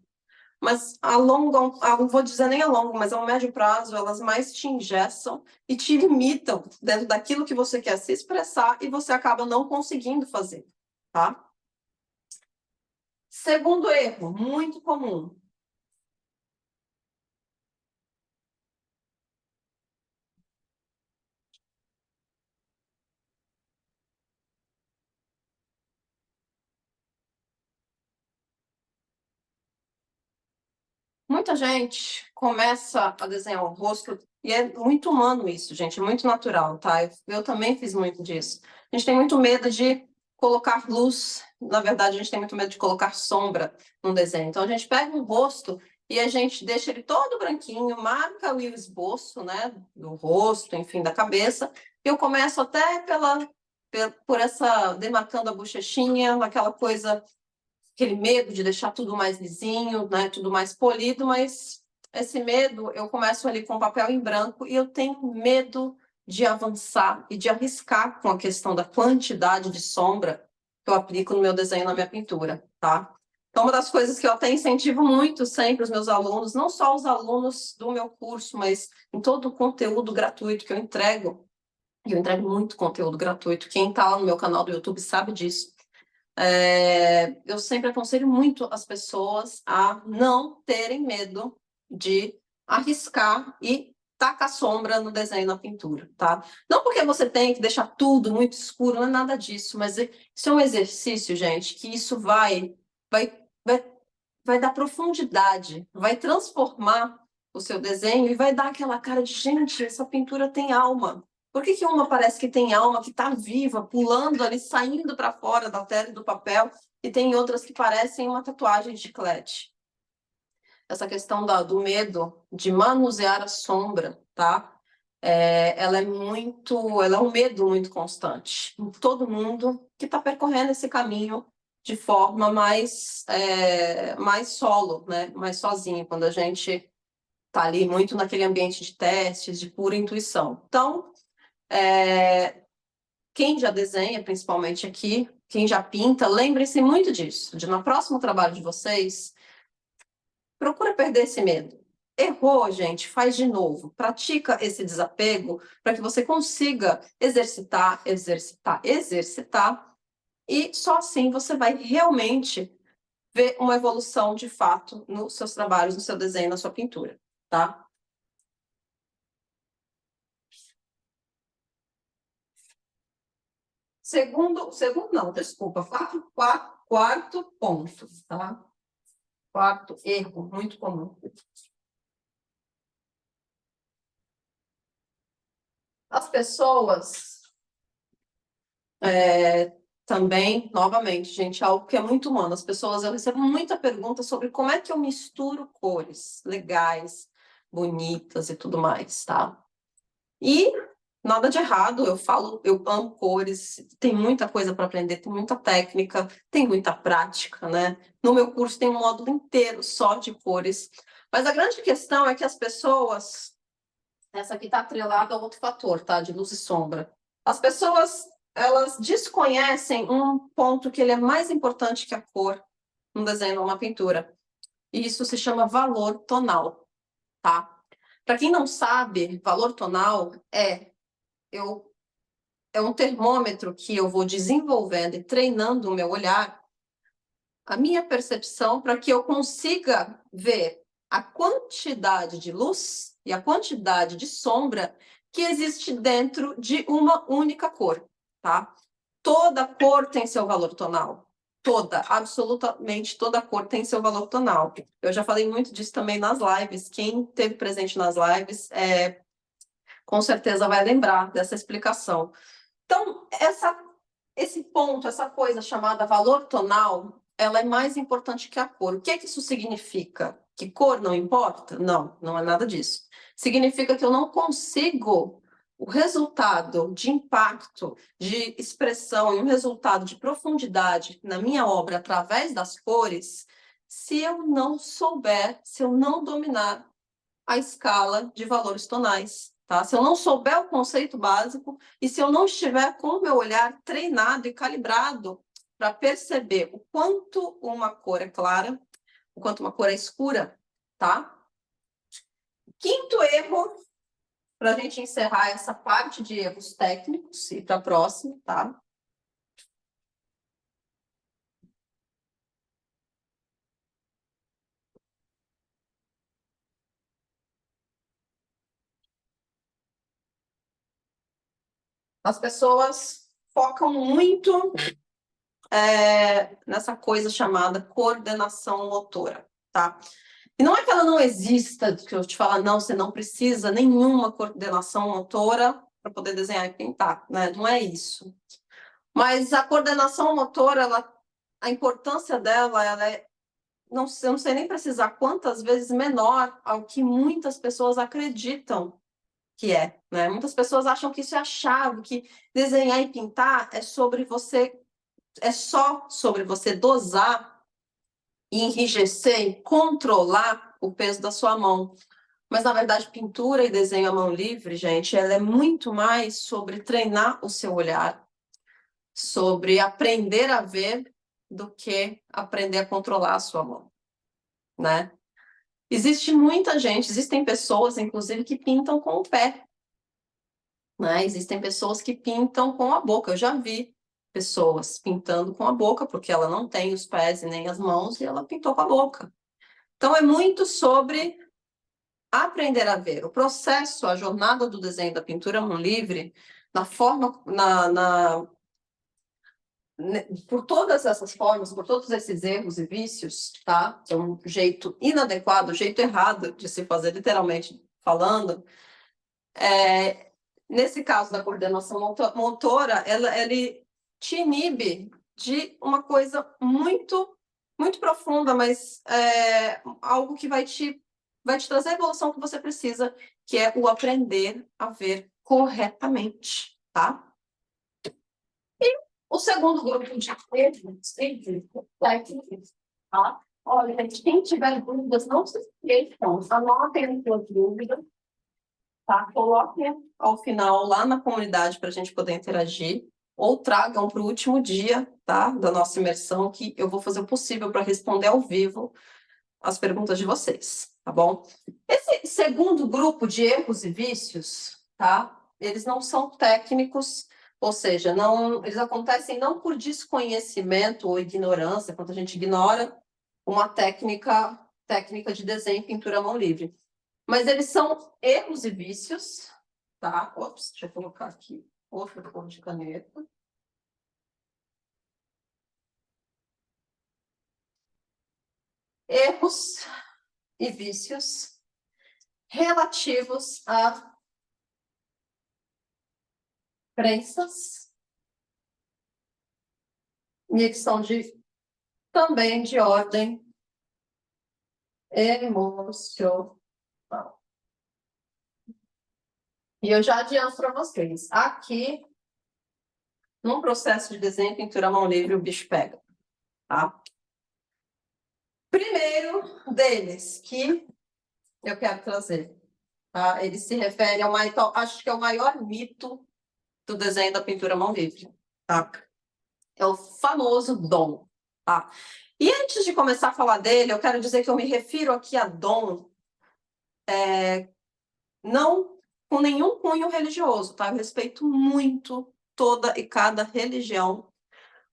Mas a longo, não vou dizer nem a longo, mas a um médio prazo, elas mais te engessam e te limitam dentro daquilo que você quer se expressar e você acaba não conseguindo fazer, tá? Segundo erro, muito comum. Muita gente começa a desenhar o rosto, e é muito humano isso, gente, é muito natural, tá? Eu também fiz muito disso. A gente tem muito medo de colocar luz, na verdade, a gente tem muito medo de colocar sombra no desenho. Então, a gente pega um rosto e a gente deixa ele todo branquinho, marca o esboço, né, do rosto, enfim, da cabeça. Eu começo até por essa, demarcando a bochechinha, aquela coisa, aquele medo de deixar tudo mais lisinho, né, tudo mais polido, mas esse medo eu começo ali com papel em branco e eu tenho medo de avançar e de arriscar com a questão da quantidade de sombra que eu aplico no meu desenho, na minha pintura, tá? Então, uma das coisas que eu até incentivo muito sempre os meus alunos, não só os alunos do meu curso, mas em todo o conteúdo gratuito que eu entrego, e eu entrego muito conteúdo gratuito, quem está lá no meu canal do YouTube sabe disso. Eu sempre aconselho muito as pessoas a não terem medo de arriscar e tacar sombra no desenho, na pintura, tá? Não porque você tem que deixar tudo muito escuro, não é nada disso, mas isso é um exercício, gente, que isso vai, vai, vai dar profundidade, vai transformar o seu desenho e vai dar aquela cara de, gente, essa pintura tem alma. Por que uma parece que tem alma, que está viva, pulando ali, saindo para fora da tela e do papel, e tem outras que parecem uma tatuagem de chiclete? Essa questão do medo de manusear a sombra, tá? Ela é um medo muito constante em todo mundo que está percorrendo esse caminho de forma mais solo, né? Mais sozinho, quando a gente está ali muito naquele ambiente de testes, de pura intuição. Então, quem já desenha, principalmente aqui, quem já pinta, lembre-se muito disso, de no próximo trabalho de vocês, procura perder esse medo. Errou, gente, faz de novo. Pratica esse desapego para que você consiga exercitar, e só assim você vai realmente ver uma evolução de fato nos seus trabalhos, no seu desenho, na sua pintura, tá? Segundo não, desculpa, quarto ponto, tá? Quarto erro muito comum. As pessoas também, novamente, gente, algo que é muito humano. As pessoas, eu recebo muita pergunta sobre como é que eu misturo cores legais, bonitas e tudo mais, tá? E nada de errado, eu falo, eu amo cores, tem muita coisa para aprender, tem muita técnica, tem muita prática, né? No meu curso tem um módulo inteiro só de cores. Mas a grande questão é que as pessoas, essa aqui está atrelada a outro fator, tá? De luz e sombra. As pessoas, elas desconhecem um ponto que ele é mais importante que a cor num desenho ou uma pintura. E isso se chama valor tonal, tá? Para quem não sabe, valor tonal é um termômetro que eu vou desenvolvendo e treinando o meu olhar, a minha percepção, para que eu consiga ver a quantidade de luz e a quantidade de sombra que existe dentro de uma única cor, tá? Toda cor tem seu valor tonal. Toda, absolutamente toda cor tem seu valor tonal. Eu já falei muito disso também nas lives. Quem esteve presente nas lives, com certeza vai lembrar dessa explicação. Então, esse ponto, essa coisa chamada valor tonal, ela é mais importante que a cor. O que é que isso significa? Que cor não importa? Não, não é nada disso. Significa que eu não consigo o resultado de impacto, de expressão e um resultado de profundidade na minha obra através das cores, se eu não souber, se eu não dominar a escala de valores tonais. Tá? Se eu não souber o conceito básico e se eu não estiver com o meu olhar treinado e calibrado para perceber o quanto uma cor é clara, o quanto uma cor é escura, tá? Quinto erro, para a gente encerrar essa parte de erros técnicos e para a próxima, tá? As pessoas focam muito nessa coisa chamada coordenação motora, tá? E não é que ela não exista, que eu te falo, não, você não precisa nenhuma coordenação motora para poder desenhar e pintar, né? Não é isso. Mas a coordenação motora, a importância dela, ela é, não, eu não sei nem precisar quantas vezes menor ao que muitas pessoas acreditam que é, né? Muitas pessoas acham que isso é a chave, que desenhar e pintar é sobre você, é só sobre você dosar e enrijecer e controlar o peso da sua mão. Mas, na verdade, pintura e desenho à mão livre, gente, ela é muito mais sobre treinar o seu olhar, sobre aprender a ver do que aprender a controlar a sua mão, né? Existe muita gente, existem pessoas, inclusive, que pintam com o pé, né? Existem pessoas que pintam com a boca. Eu já vi pessoas pintando com a boca, porque ela não tem os pés e nem as mãos, e ela pintou com a boca. Então, é muito sobre aprender a ver. O processo, a jornada do desenho da pintura à mão livre, na forma, por todas essas formas, por todos esses erros e vícios, tá? É um jeito inadequado, um jeito errado de se fazer, literalmente falando. Nesse caso da coordenação motora, ele te inibe de uma coisa muito, muito profunda, mas algo que vai te trazer a evolução que você precisa, que é o aprender a ver corretamente, tá? O segundo grupo de técnicos, tá? Olha, gente, quem tiver dúvidas, não se esqueçam, anotem as suas dúvidas, tá? Coloquem ao final lá na comunidade para a gente poder interagir, ou tragam para o último dia, tá? Da nossa imersão, que eu vou fazer o possível para responder ao vivo as perguntas de vocês, tá bom? Esse segundo grupo de erros e vícios, tá? Eles não são técnicos, ou seja, não, eles acontecem não por desconhecimento ou ignorância, quando a gente ignora uma técnica de desenho e pintura à mão livre. Mas eles são erros e vícios, tá? Ops, deixa eu colocar aqui outra cor de caneta. Erros e vícios relativos a crenças e que são também de ordem emocional. E eu já adianto para vocês, aqui, num processo de desenho e pintura à mão livre, o bicho pega, tá? Primeiro deles que eu quero trazer, tá? Ele se refere ao acho que é o maior mito do desenho da pintura à mão livre, tá? É o famoso dom, tá? E antes de começar a falar dele, eu quero dizer que eu me refiro aqui a dom, não com nenhum cunho religioso, tá? Eu respeito muito toda e cada religião,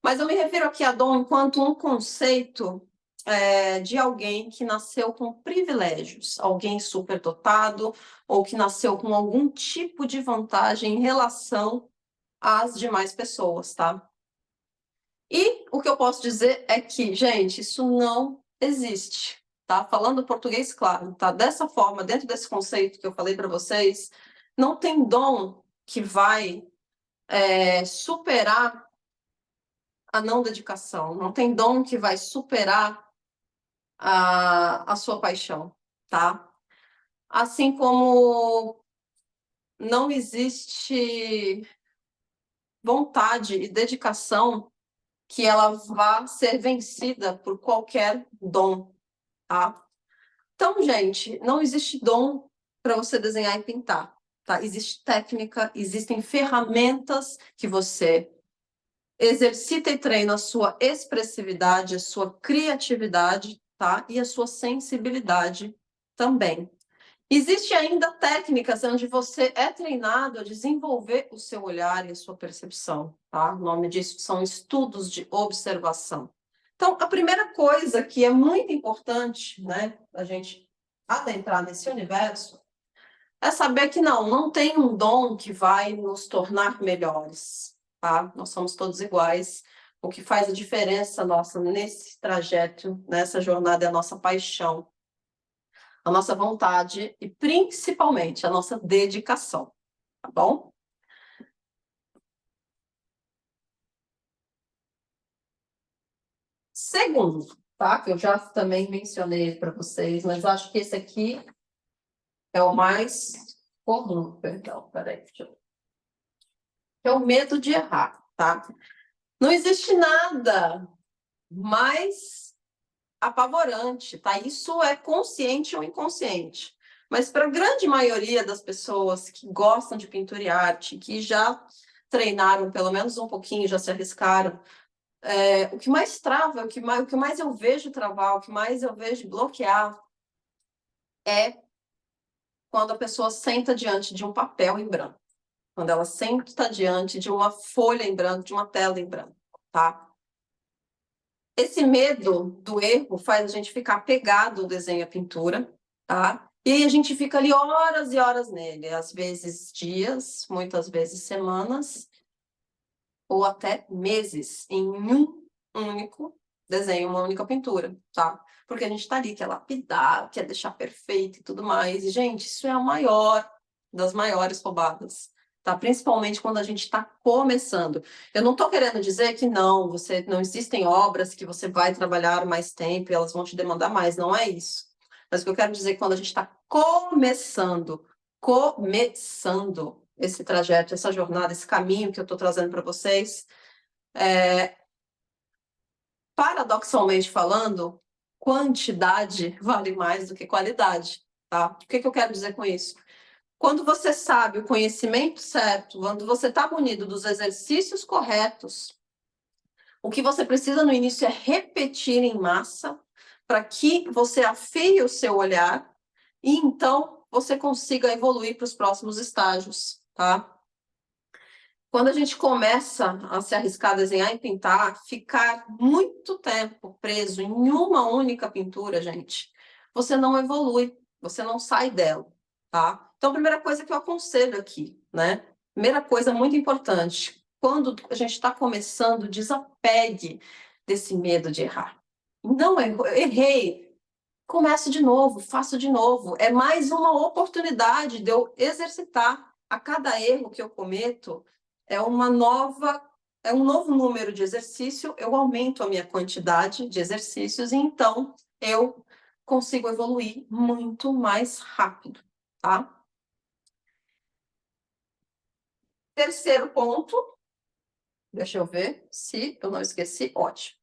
mas eu me refiro aqui a dom enquanto um conceito de alguém que nasceu com privilégios, alguém superdotado ou que nasceu com algum tipo de vantagem em relação às demais pessoas, tá? E o que eu posso dizer é que, gente, isso não existe, tá? Falando português claro, tá? Dessa forma, dentro desse conceito que eu falei para vocês, não tem dom que vai superar a não dedicação, não tem dom que vai superar a sua paixão, tá? Assim como não existe vontade e dedicação que ela vá ser vencida por qualquer dom, tá? Então, gente, não existe dom para você desenhar e pintar, tá? Existe técnica, existem ferramentas que você exercita e treina a sua expressividade, a sua criatividade, tá? E a sua sensibilidade também. Existe ainda técnicas onde você é treinado a desenvolver o seu olhar e a sua percepção, tá? O nome disso são estudos de observação. Então, a primeira coisa que é muito importante, né, a gente adentrar nesse universo, é saber que não tem um dom que vai nos tornar melhores, tá? Nós somos todos iguais. O que faz a diferença nossa nesse trajeto, nessa jornada, é a nossa paixão, a nossa vontade e, principalmente, a nossa dedicação, tá bom? Segundo, tá? Que eu já também mencionei para vocês, mas eu acho que esse aqui é o mais comum, perdão, peraí, deixa eu... É o medo de errar, tá? Não existe nada mais apavorante, tá? Isso é consciente ou inconsciente. Mas para a grande maioria das pessoas que gostam de pintura e arte, que já treinaram pelo menos um pouquinho, já se arriscaram, o que mais trava, o que mais eu vejo travar, o que mais eu vejo bloquear é quando a pessoa senta diante de um papel em branco, quando ela senta diante de uma folha em branco, de uma tela em branco, tá? Esse medo do erro faz a gente ficar pegado ao desenho à pintura, tá? E aí a gente fica ali horas e horas nele, às vezes dias, muitas vezes semanas, ou até meses, em um único desenho, uma única pintura, tá? Porque a gente tá ali, quer lapidar, quer deixar perfeito e tudo mais. E, gente, isso é a maior das maiores roubadas, tá? Principalmente quando a gente está começando. Eu não tô querendo dizer que não existem obras que você vai trabalhar mais tempo e elas vão te demandar mais, não é isso. Mas o que eu quero dizer é que quando a gente está começando esse trajeto, essa jornada, esse caminho que eu estou trazendo para vocês, paradoxalmente falando, quantidade vale mais do que qualidade, tá? O que eu quero dizer com isso? Quando você sabe o conhecimento certo, quando você está munido dos exercícios corretos, o que você precisa no início é repetir em massa para que você afie o seu olhar e então você consiga evoluir para os próximos estágios, tá? Quando a gente começa a se arriscar a desenhar e pintar, ficar muito tempo preso em uma única pintura, gente, você não evolui, você não sai dela, tá? Então, a primeira coisa que eu aconselho aqui, né? Primeira coisa muito importante, quando a gente está começando, desapegue desse medo de errar. Não errei, começo de novo, faço de novo. É mais uma oportunidade de eu exercitar. A cada erro que eu cometo, é um novo número de exercício, eu aumento a minha quantidade de exercícios e então eu consigo evoluir muito mais rápido, tá? Terceiro ponto, deixa eu ver se eu não esqueci, ótimo.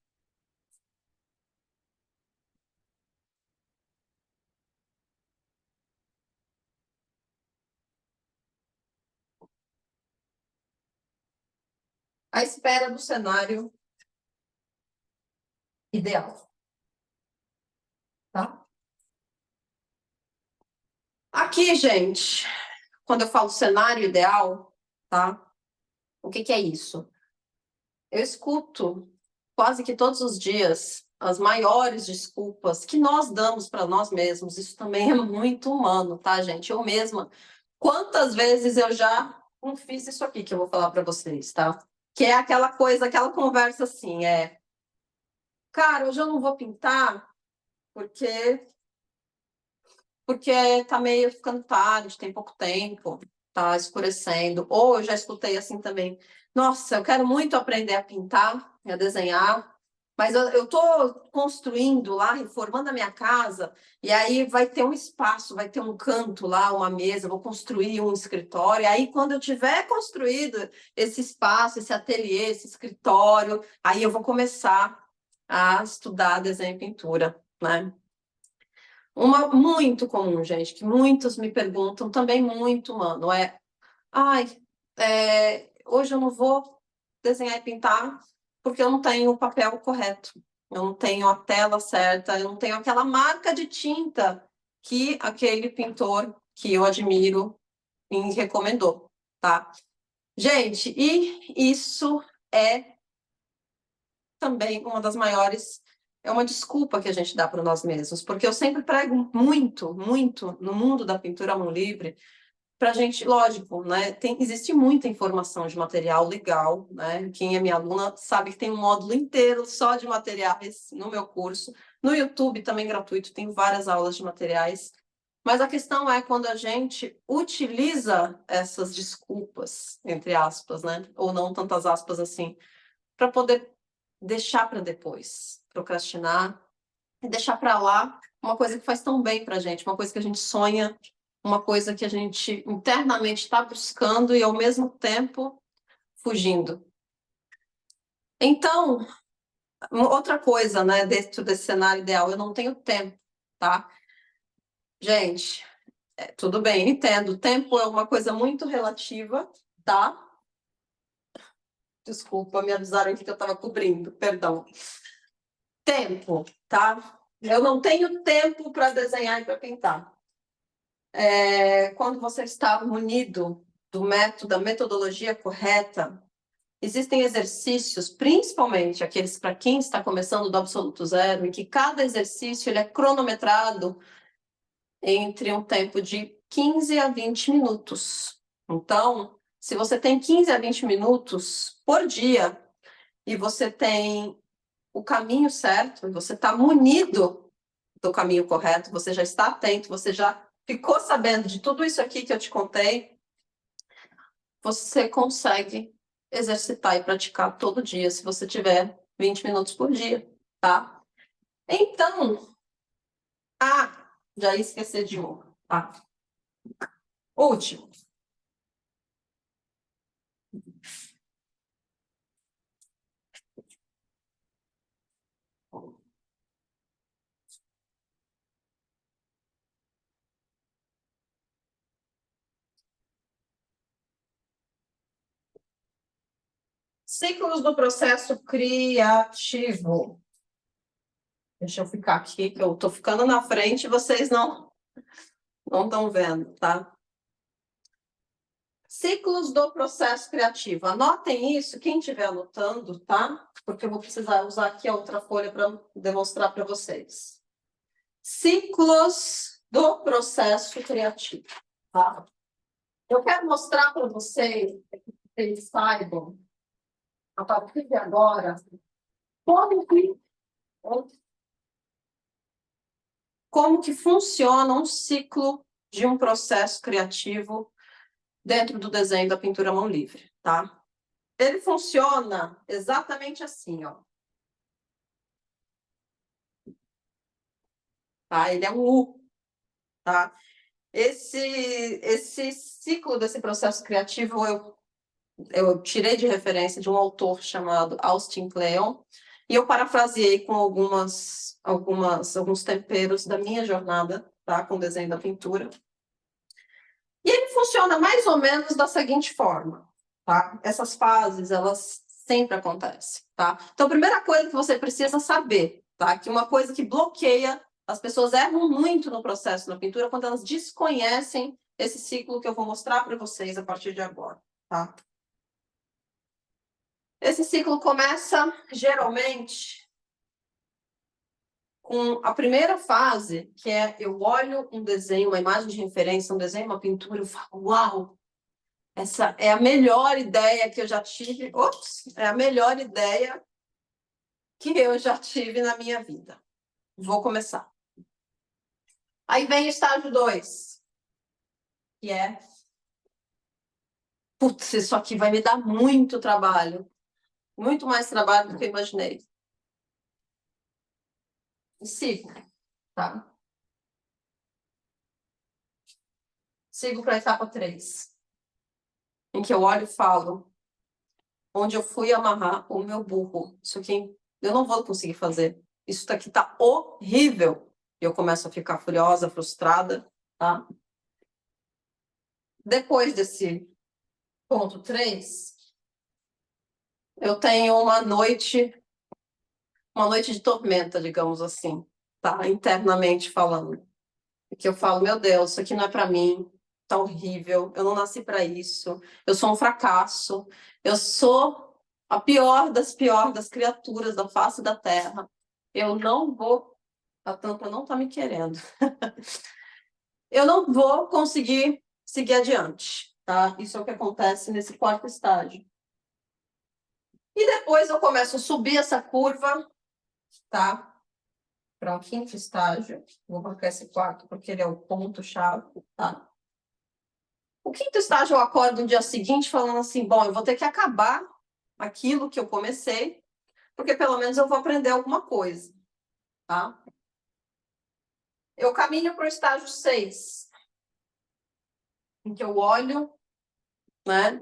A espera do cenário ideal, tá? Aqui, gente, quando eu falo cenário ideal, tá? O que é isso? Eu escuto quase que todos os dias as maiores desculpas que nós damos para nós mesmos. Isso também é muito humano, tá, gente? Eu mesma, quantas vezes eu já não fiz isso aqui que eu vou falar para vocês, tá? Que é aquela coisa, aquela conversa assim, cara, hoje eu não vou pintar porque tá meio ficando tarde, tem pouco tempo, tá escurecendo. Ou eu já escutei assim também, nossa, eu quero muito aprender a pintar, a desenhar, mas eu tô construindo lá, reformando a minha casa, e aí vai ter um espaço, vai ter um canto lá, uma mesa, vou construir um escritório, e aí quando eu tiver construído esse espaço, esse ateliê, esse escritório, aí eu vou começar a estudar desenho e pintura, né? Uma muito comum, gente, que muitos me perguntam, também muito humano, ai, hoje eu não vou desenhar e pintar porque eu não tenho o papel correto, eu não tenho a tela certa, eu não tenho aquela marca de tinta que aquele pintor que eu admiro me recomendou, tá? Gente, e isso é também uma das maiores, é uma desculpa que a gente dá para nós mesmos, porque eu sempre prego muito, muito no mundo da pintura à mão livre, para a gente, lógico, né? Existe muita informação de material legal, né? Quem é minha aluna sabe que tem um módulo inteiro só de materiais no meu curso. No YouTube também gratuito, tem várias aulas de materiais. Mas a questão é quando a gente utiliza essas desculpas, entre aspas, né? Ou não tantas aspas assim, para poder deixar para depois, procrastinar e deixar para lá uma coisa que faz tão bem para a gente, uma coisa que a gente sonha, uma coisa que a gente internamente está buscando e ao mesmo tempo fugindo. Então, outra coisa, né, dentro desse cenário ideal, eu não tenho tempo, tá? Gente, tudo bem, entendo. Tempo é uma coisa muito relativa, tá? Desculpa, me avisaram que eu estava cobrindo, perdão. Tempo, tá? Eu não tenho tempo para desenhar e para pintar. Quando você está munido do método, da metodologia correta, existem exercícios, principalmente aqueles para quem está começando do absoluto zero, em que cada exercício ele é cronometrado entre um tempo de 15 a 20 minutos. Então, se você tem 15 a 20 minutos por dia e você tem o caminho certo, você está munido do caminho correto, você já está atento, você já ficou sabendo de tudo isso aqui que eu te contei, você consegue exercitar e praticar todo dia, se você tiver 20 minutos por dia, tá? Então, já ia esquecer de um, tá? Último. Ciclos do processo criativo. Deixa eu ficar aqui, que eu tô ficando na frente e vocês não estão vendo, tá? Ciclos do processo criativo. Anotem isso, quem estiver anotando, tá? Porque eu vou precisar usar aqui a outra folha para demonstrar para vocês. Ciclos do processo criativo, tá? Eu quero mostrar para vocês, que vocês saibam, a partir de agora, como como que funciona um ciclo de um processo criativo dentro do desenho da pintura à mão livre, tá? Ele funciona exatamente assim, ó. Tá? Ele é um U, tá? Esse ciclo desse processo criativo eu tirei de referência de um autor chamado Austin Kleon, e eu parafraseei com alguns temperos da minha jornada, tá? Com o desenho da pintura. E ele funciona mais ou menos da seguinte forma, tá? Essas fases, elas sempre acontecem, tá? Então, a primeira coisa que você precisa saber, tá? Que uma coisa que bloqueia, as pessoas erram muito no processo na pintura quando elas desconhecem esse ciclo que eu vou mostrar para vocês a partir de agora, tá? Esse ciclo começa, geralmente, com a primeira fase, que é eu olho um desenho, uma imagem de referência, um desenho, uma pintura, eu falo, uau, essa é a melhor ideia que eu já tive. Ops, é a melhor ideia que eu já tive na minha vida. Vou começar. Aí vem o estágio 2, que é putz, isso aqui vai me dar muito trabalho. Muito mais trabalho do que eu imaginei. E sigo, tá? Sigo para a etapa 3, em que eu olho e falo, onde eu fui amarrar o meu burro. Isso aqui eu não vou conseguir fazer. Isso daqui tá horrível. Eu começo a ficar furiosa, frustrada, tá? Depois desse ponto 3, eu tenho uma noite de tormenta, digamos assim, tá? Internamente falando. Que eu falo, meu Deus, isso aqui não é para mim, tá horrível, eu não nasci para isso, eu sou um fracasso, eu sou a pior das criaturas da face da Terra. Eu não vou, a tampa não tá me querendo. Eu não vou conseguir seguir adiante, tá? Isso é o que acontece nesse quarto estágio. E depois eu começo a subir essa curva, tá? Para o quinto estágio. Vou marcar esse quarto porque ele é o ponto-chave, tá? O quinto estágio eu acordo no dia seguinte falando assim, bom, eu vou ter que acabar aquilo que eu comecei, porque pelo menos eu vou aprender alguma coisa, tá? Eu caminho para o estágio 6, em que eu olho, né,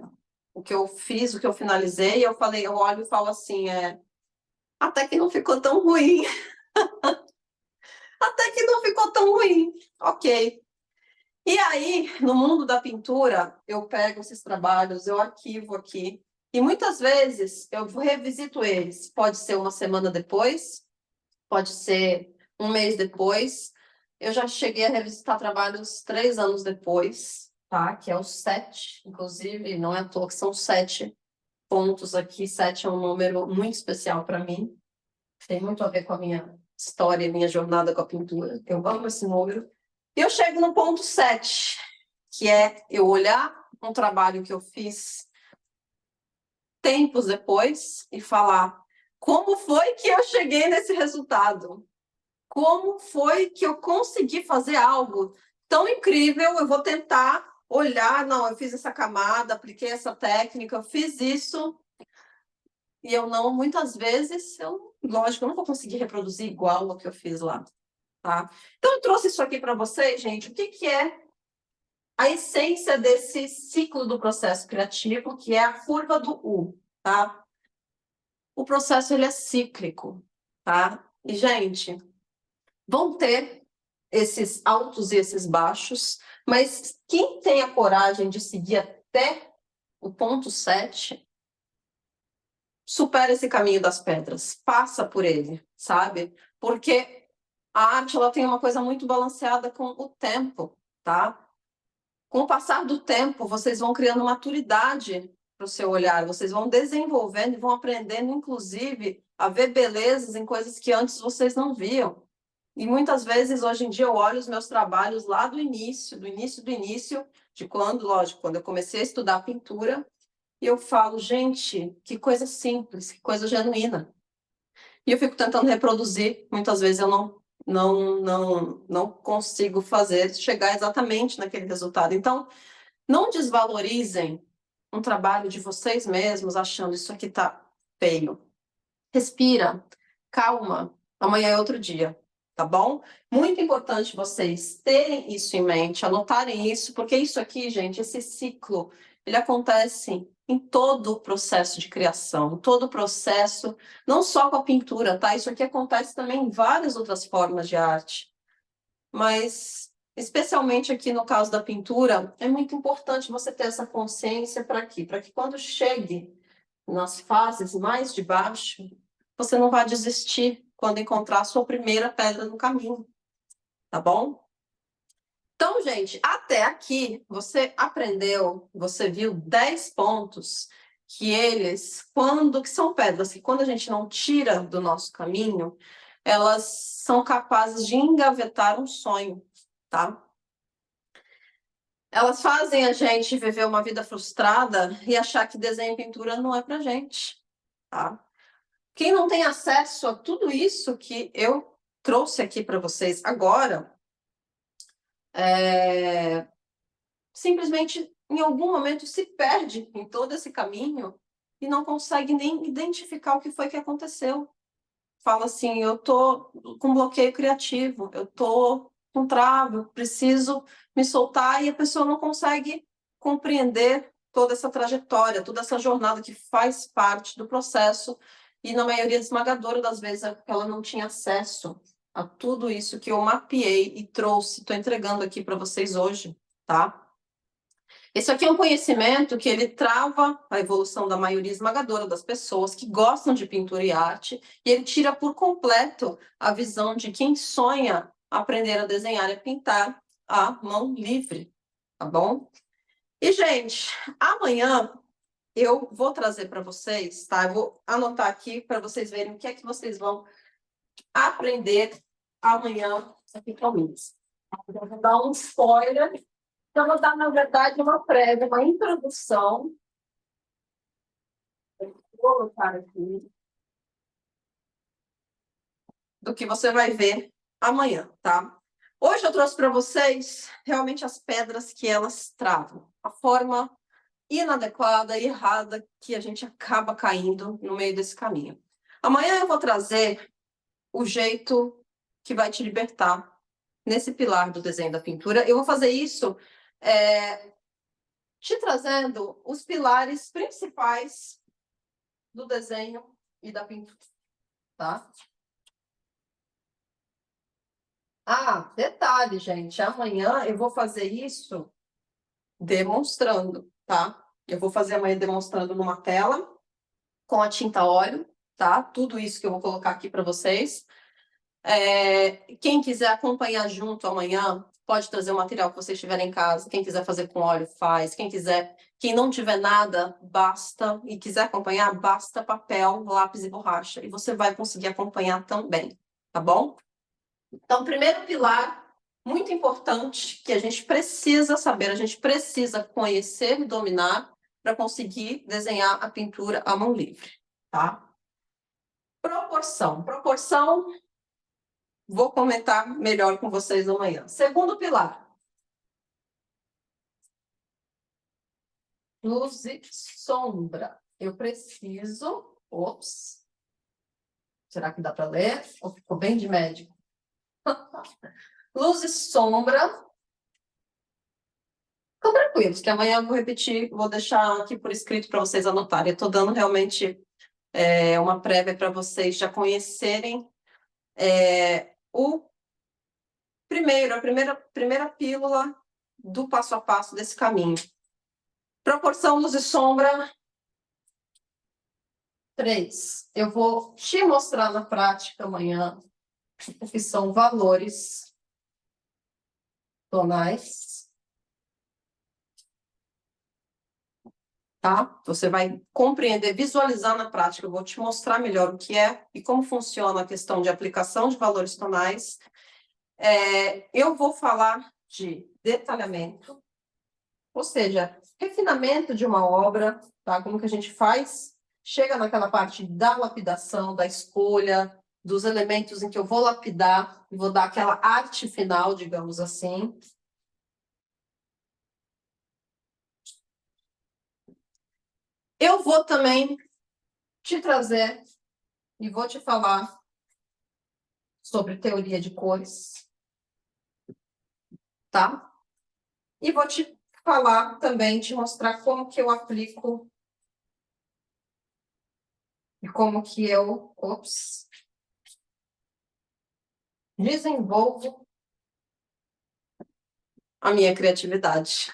o que eu fiz, o que eu finalizei, eu olho e falo assim, até que não ficou tão ruim. Até que não ficou tão ruim. Ok. E aí, no mundo da pintura, eu pego esses trabalhos, eu arquivo aqui, e muitas vezes eu revisito eles. Pode ser uma semana depois, pode ser um mês depois. Eu já cheguei a revisitar trabalhos 3 anos depois, tá? Que é o 7, inclusive, não é à toa que são 7 pontos aqui. 7 é um número muito especial para mim. Tem muito a ver com a minha história, minha jornada com a pintura. Eu amo esse número. E eu chego no ponto 7, que é eu olhar um trabalho que eu fiz tempos depois e falar como foi que eu cheguei nesse resultado? Como foi que eu consegui fazer algo tão incrível? Eu vou tentar olhar, não, eu fiz essa camada, apliquei essa técnica, eu fiz isso, e eu não, muitas vezes, lógico, eu não vou conseguir reproduzir igual ao que eu fiz lá, tá? Então, eu trouxe isso aqui para vocês, gente. O que é a essência desse ciclo do processo criativo, que é a curva do U, tá? O processo, ele é cíclico, tá? E, gente, vão ter esses altos e esses baixos, mas quem tem a coragem de seguir até o ponto 7 supera esse caminho das pedras, passa por ele, sabe? Porque a arte, ela tem uma coisa muito balanceada com o tempo, tá? Com o passar do tempo, vocês vão criando maturidade para o seu olhar, vocês vão desenvolvendo e vão aprendendo, inclusive, a ver belezas em coisas que antes vocês não viam. E muitas vezes, hoje em dia, eu olho os meus trabalhos lá do início, de quando, lógico, quando eu comecei a estudar pintura, e eu falo, gente, que coisa simples, que coisa genuína. E eu fico tentando reproduzir, muitas vezes eu não consigo chegar exatamente naquele resultado. Então, não desvalorizem um trabalho de vocês mesmos achando isso aqui tá feio. Respira, calma, amanhã é outro dia, tá bom? Muito importante vocês terem isso em mente, anotarem isso, porque isso aqui, gente, esse ciclo, ele acontece em todo o processo de criação, todo o processo, não só com a pintura, tá? Isso aqui acontece também em várias outras formas de arte. Mas, especialmente aqui no caso da pintura, é muito importante você ter essa consciência para quê? Para que quando chegue nas fases mais de baixo, você não vai desistir quando encontrar a sua primeira pedra no caminho, tá bom? Então, gente, até aqui você aprendeu, você viu 10 pontos que são pedras que quando a gente não tira do nosso caminho, elas são capazes de engavetar um sonho, tá? Elas fazem a gente viver uma vida frustrada e achar que desenho e pintura não é pra gente, tá? Quem não tem acesso a tudo isso que eu trouxe aqui para vocês agora, simplesmente em algum momento se perde em todo esse caminho e não consegue nem identificar o que foi que aconteceu. Fala assim, eu tô com bloqueio criativo, eu tô com trava, eu preciso me soltar, e a pessoa não consegue compreender toda essa trajetória, toda essa jornada que faz parte do processo, e na maioria esmagadora das vezes é porque ela não tinha acesso a tudo isso que eu mapeei e trouxe, estou entregando aqui para vocês hoje, tá? Esse aqui é um conhecimento que ele trava a evolução da maioria esmagadora das pessoas que gostam de pintura e arte, e ele tira por completo a visão de quem sonha aprender a desenhar e pintar à mão livre, tá bom? E, gente, amanhã eu vou trazer para vocês, tá? Eu vou anotar aqui para vocês verem o que é que vocês vão aprender amanhã aqui comigo. Eu vou dar um spoiler. Então, eu vou dar, na verdade, uma prévia, uma introdução. Vou colocar aqui do que você vai ver amanhã, tá? Hoje eu trouxe para vocês realmente as pedras que elas travam, a forma inadequada e errada que a gente acaba caindo no meio desse caminho. Amanhã eu vou trazer o jeito que vai te libertar nesse pilar do desenho da pintura. Eu vou fazer isso te trazendo os pilares principais do desenho e da pintura, tá? Ah, detalhe, gente, amanhã eu vou fazer isso demonstrando, tá? Eu vou fazer amanhã demonstrando numa tela com a tinta óleo, tá? Tudo isso que eu vou colocar aqui para vocês. Quem quiser acompanhar junto amanhã, pode trazer o material que vocês tiverem em casa. Quem quiser fazer com óleo, faz. Quem não tiver nada, basta. E quiser acompanhar, basta papel, lápis e borracha. E você vai conseguir acompanhar também, tá bom? Então, primeiro pilar, muito importante, que a gente precisa saber, a gente precisa conhecer e dominar para conseguir desenhar a pintura à mão livre, tá? Proporção. Proporção, vou comentar melhor com vocês amanhã. Segundo pilar. Luz e sombra. Eu preciso... Ops. Será que dá para ler? Ou ficou bem de médico? Luz e sombra. Ficam tranquilos, que amanhã eu vou repetir, vou deixar aqui por escrito para vocês anotarem. Eu estou dando realmente uma prévia para vocês já conhecerem a primeira pílula do passo a passo desse caminho. Proporção luz e sombra 3. Eu vou te mostrar na prática amanhã o que são valores tonais. Tá? Você vai compreender, visualizar na prática. Eu vou te mostrar melhor o que é e como funciona a questão de aplicação de valores tonais. Eu vou falar de detalhamento, ou seja, refinamento de uma obra, tá? Como que a gente faz? Chega naquela parte da lapidação, da escolha, dos elementos em que eu vou lapidar e vou dar aquela arte final, digamos assim. Eu vou também te trazer e vou te falar sobre teoria de cores, tá? E vou te falar também, te mostrar como que eu aplico e como que eu, desenvolvo a minha criatividade.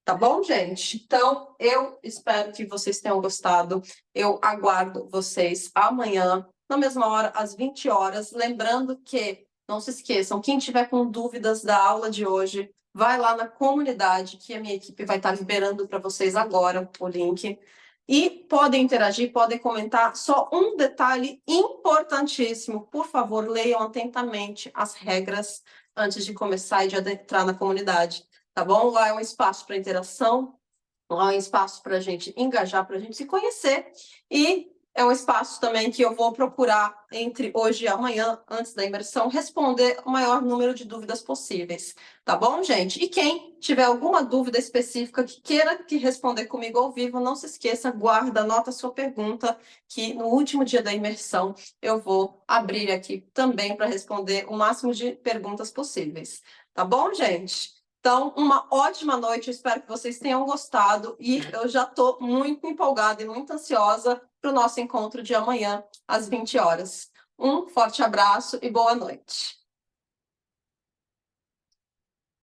Tá bom, gente? Então, eu espero que vocês tenham gostado. Eu aguardo vocês amanhã, na mesma hora, às 20 horas. Lembrando que, não se esqueçam, quem tiver com dúvidas da aula de hoje, vai lá na comunidade, que a minha equipe vai estar liberando para vocês agora o link. E podem interagir, podem comentar. Só um detalhe importantíssimo: por favor, leiam atentamente as regras antes de começar e de adentrar na comunidade. Tá bom? Lá é um espaço para interação, lá é um espaço para a gente engajar, para a gente se conhecer. E é um espaço também que eu vou procurar, entre hoje e amanhã, antes da imersão, responder o maior número de dúvidas possíveis. Tá bom, gente? E quem tiver alguma dúvida específica que queira que responder comigo ao vivo, não se esqueça, guarda, anota a sua pergunta, que no último dia da imersão eu vou abrir aqui também para responder o máximo de perguntas possíveis. Tá bom, gente? Então, uma ótima noite, eu espero que vocês tenham gostado e eu já estou muito empolgada e muito ansiosa para o nosso encontro de amanhã, às 20 horas. Um forte abraço e boa noite.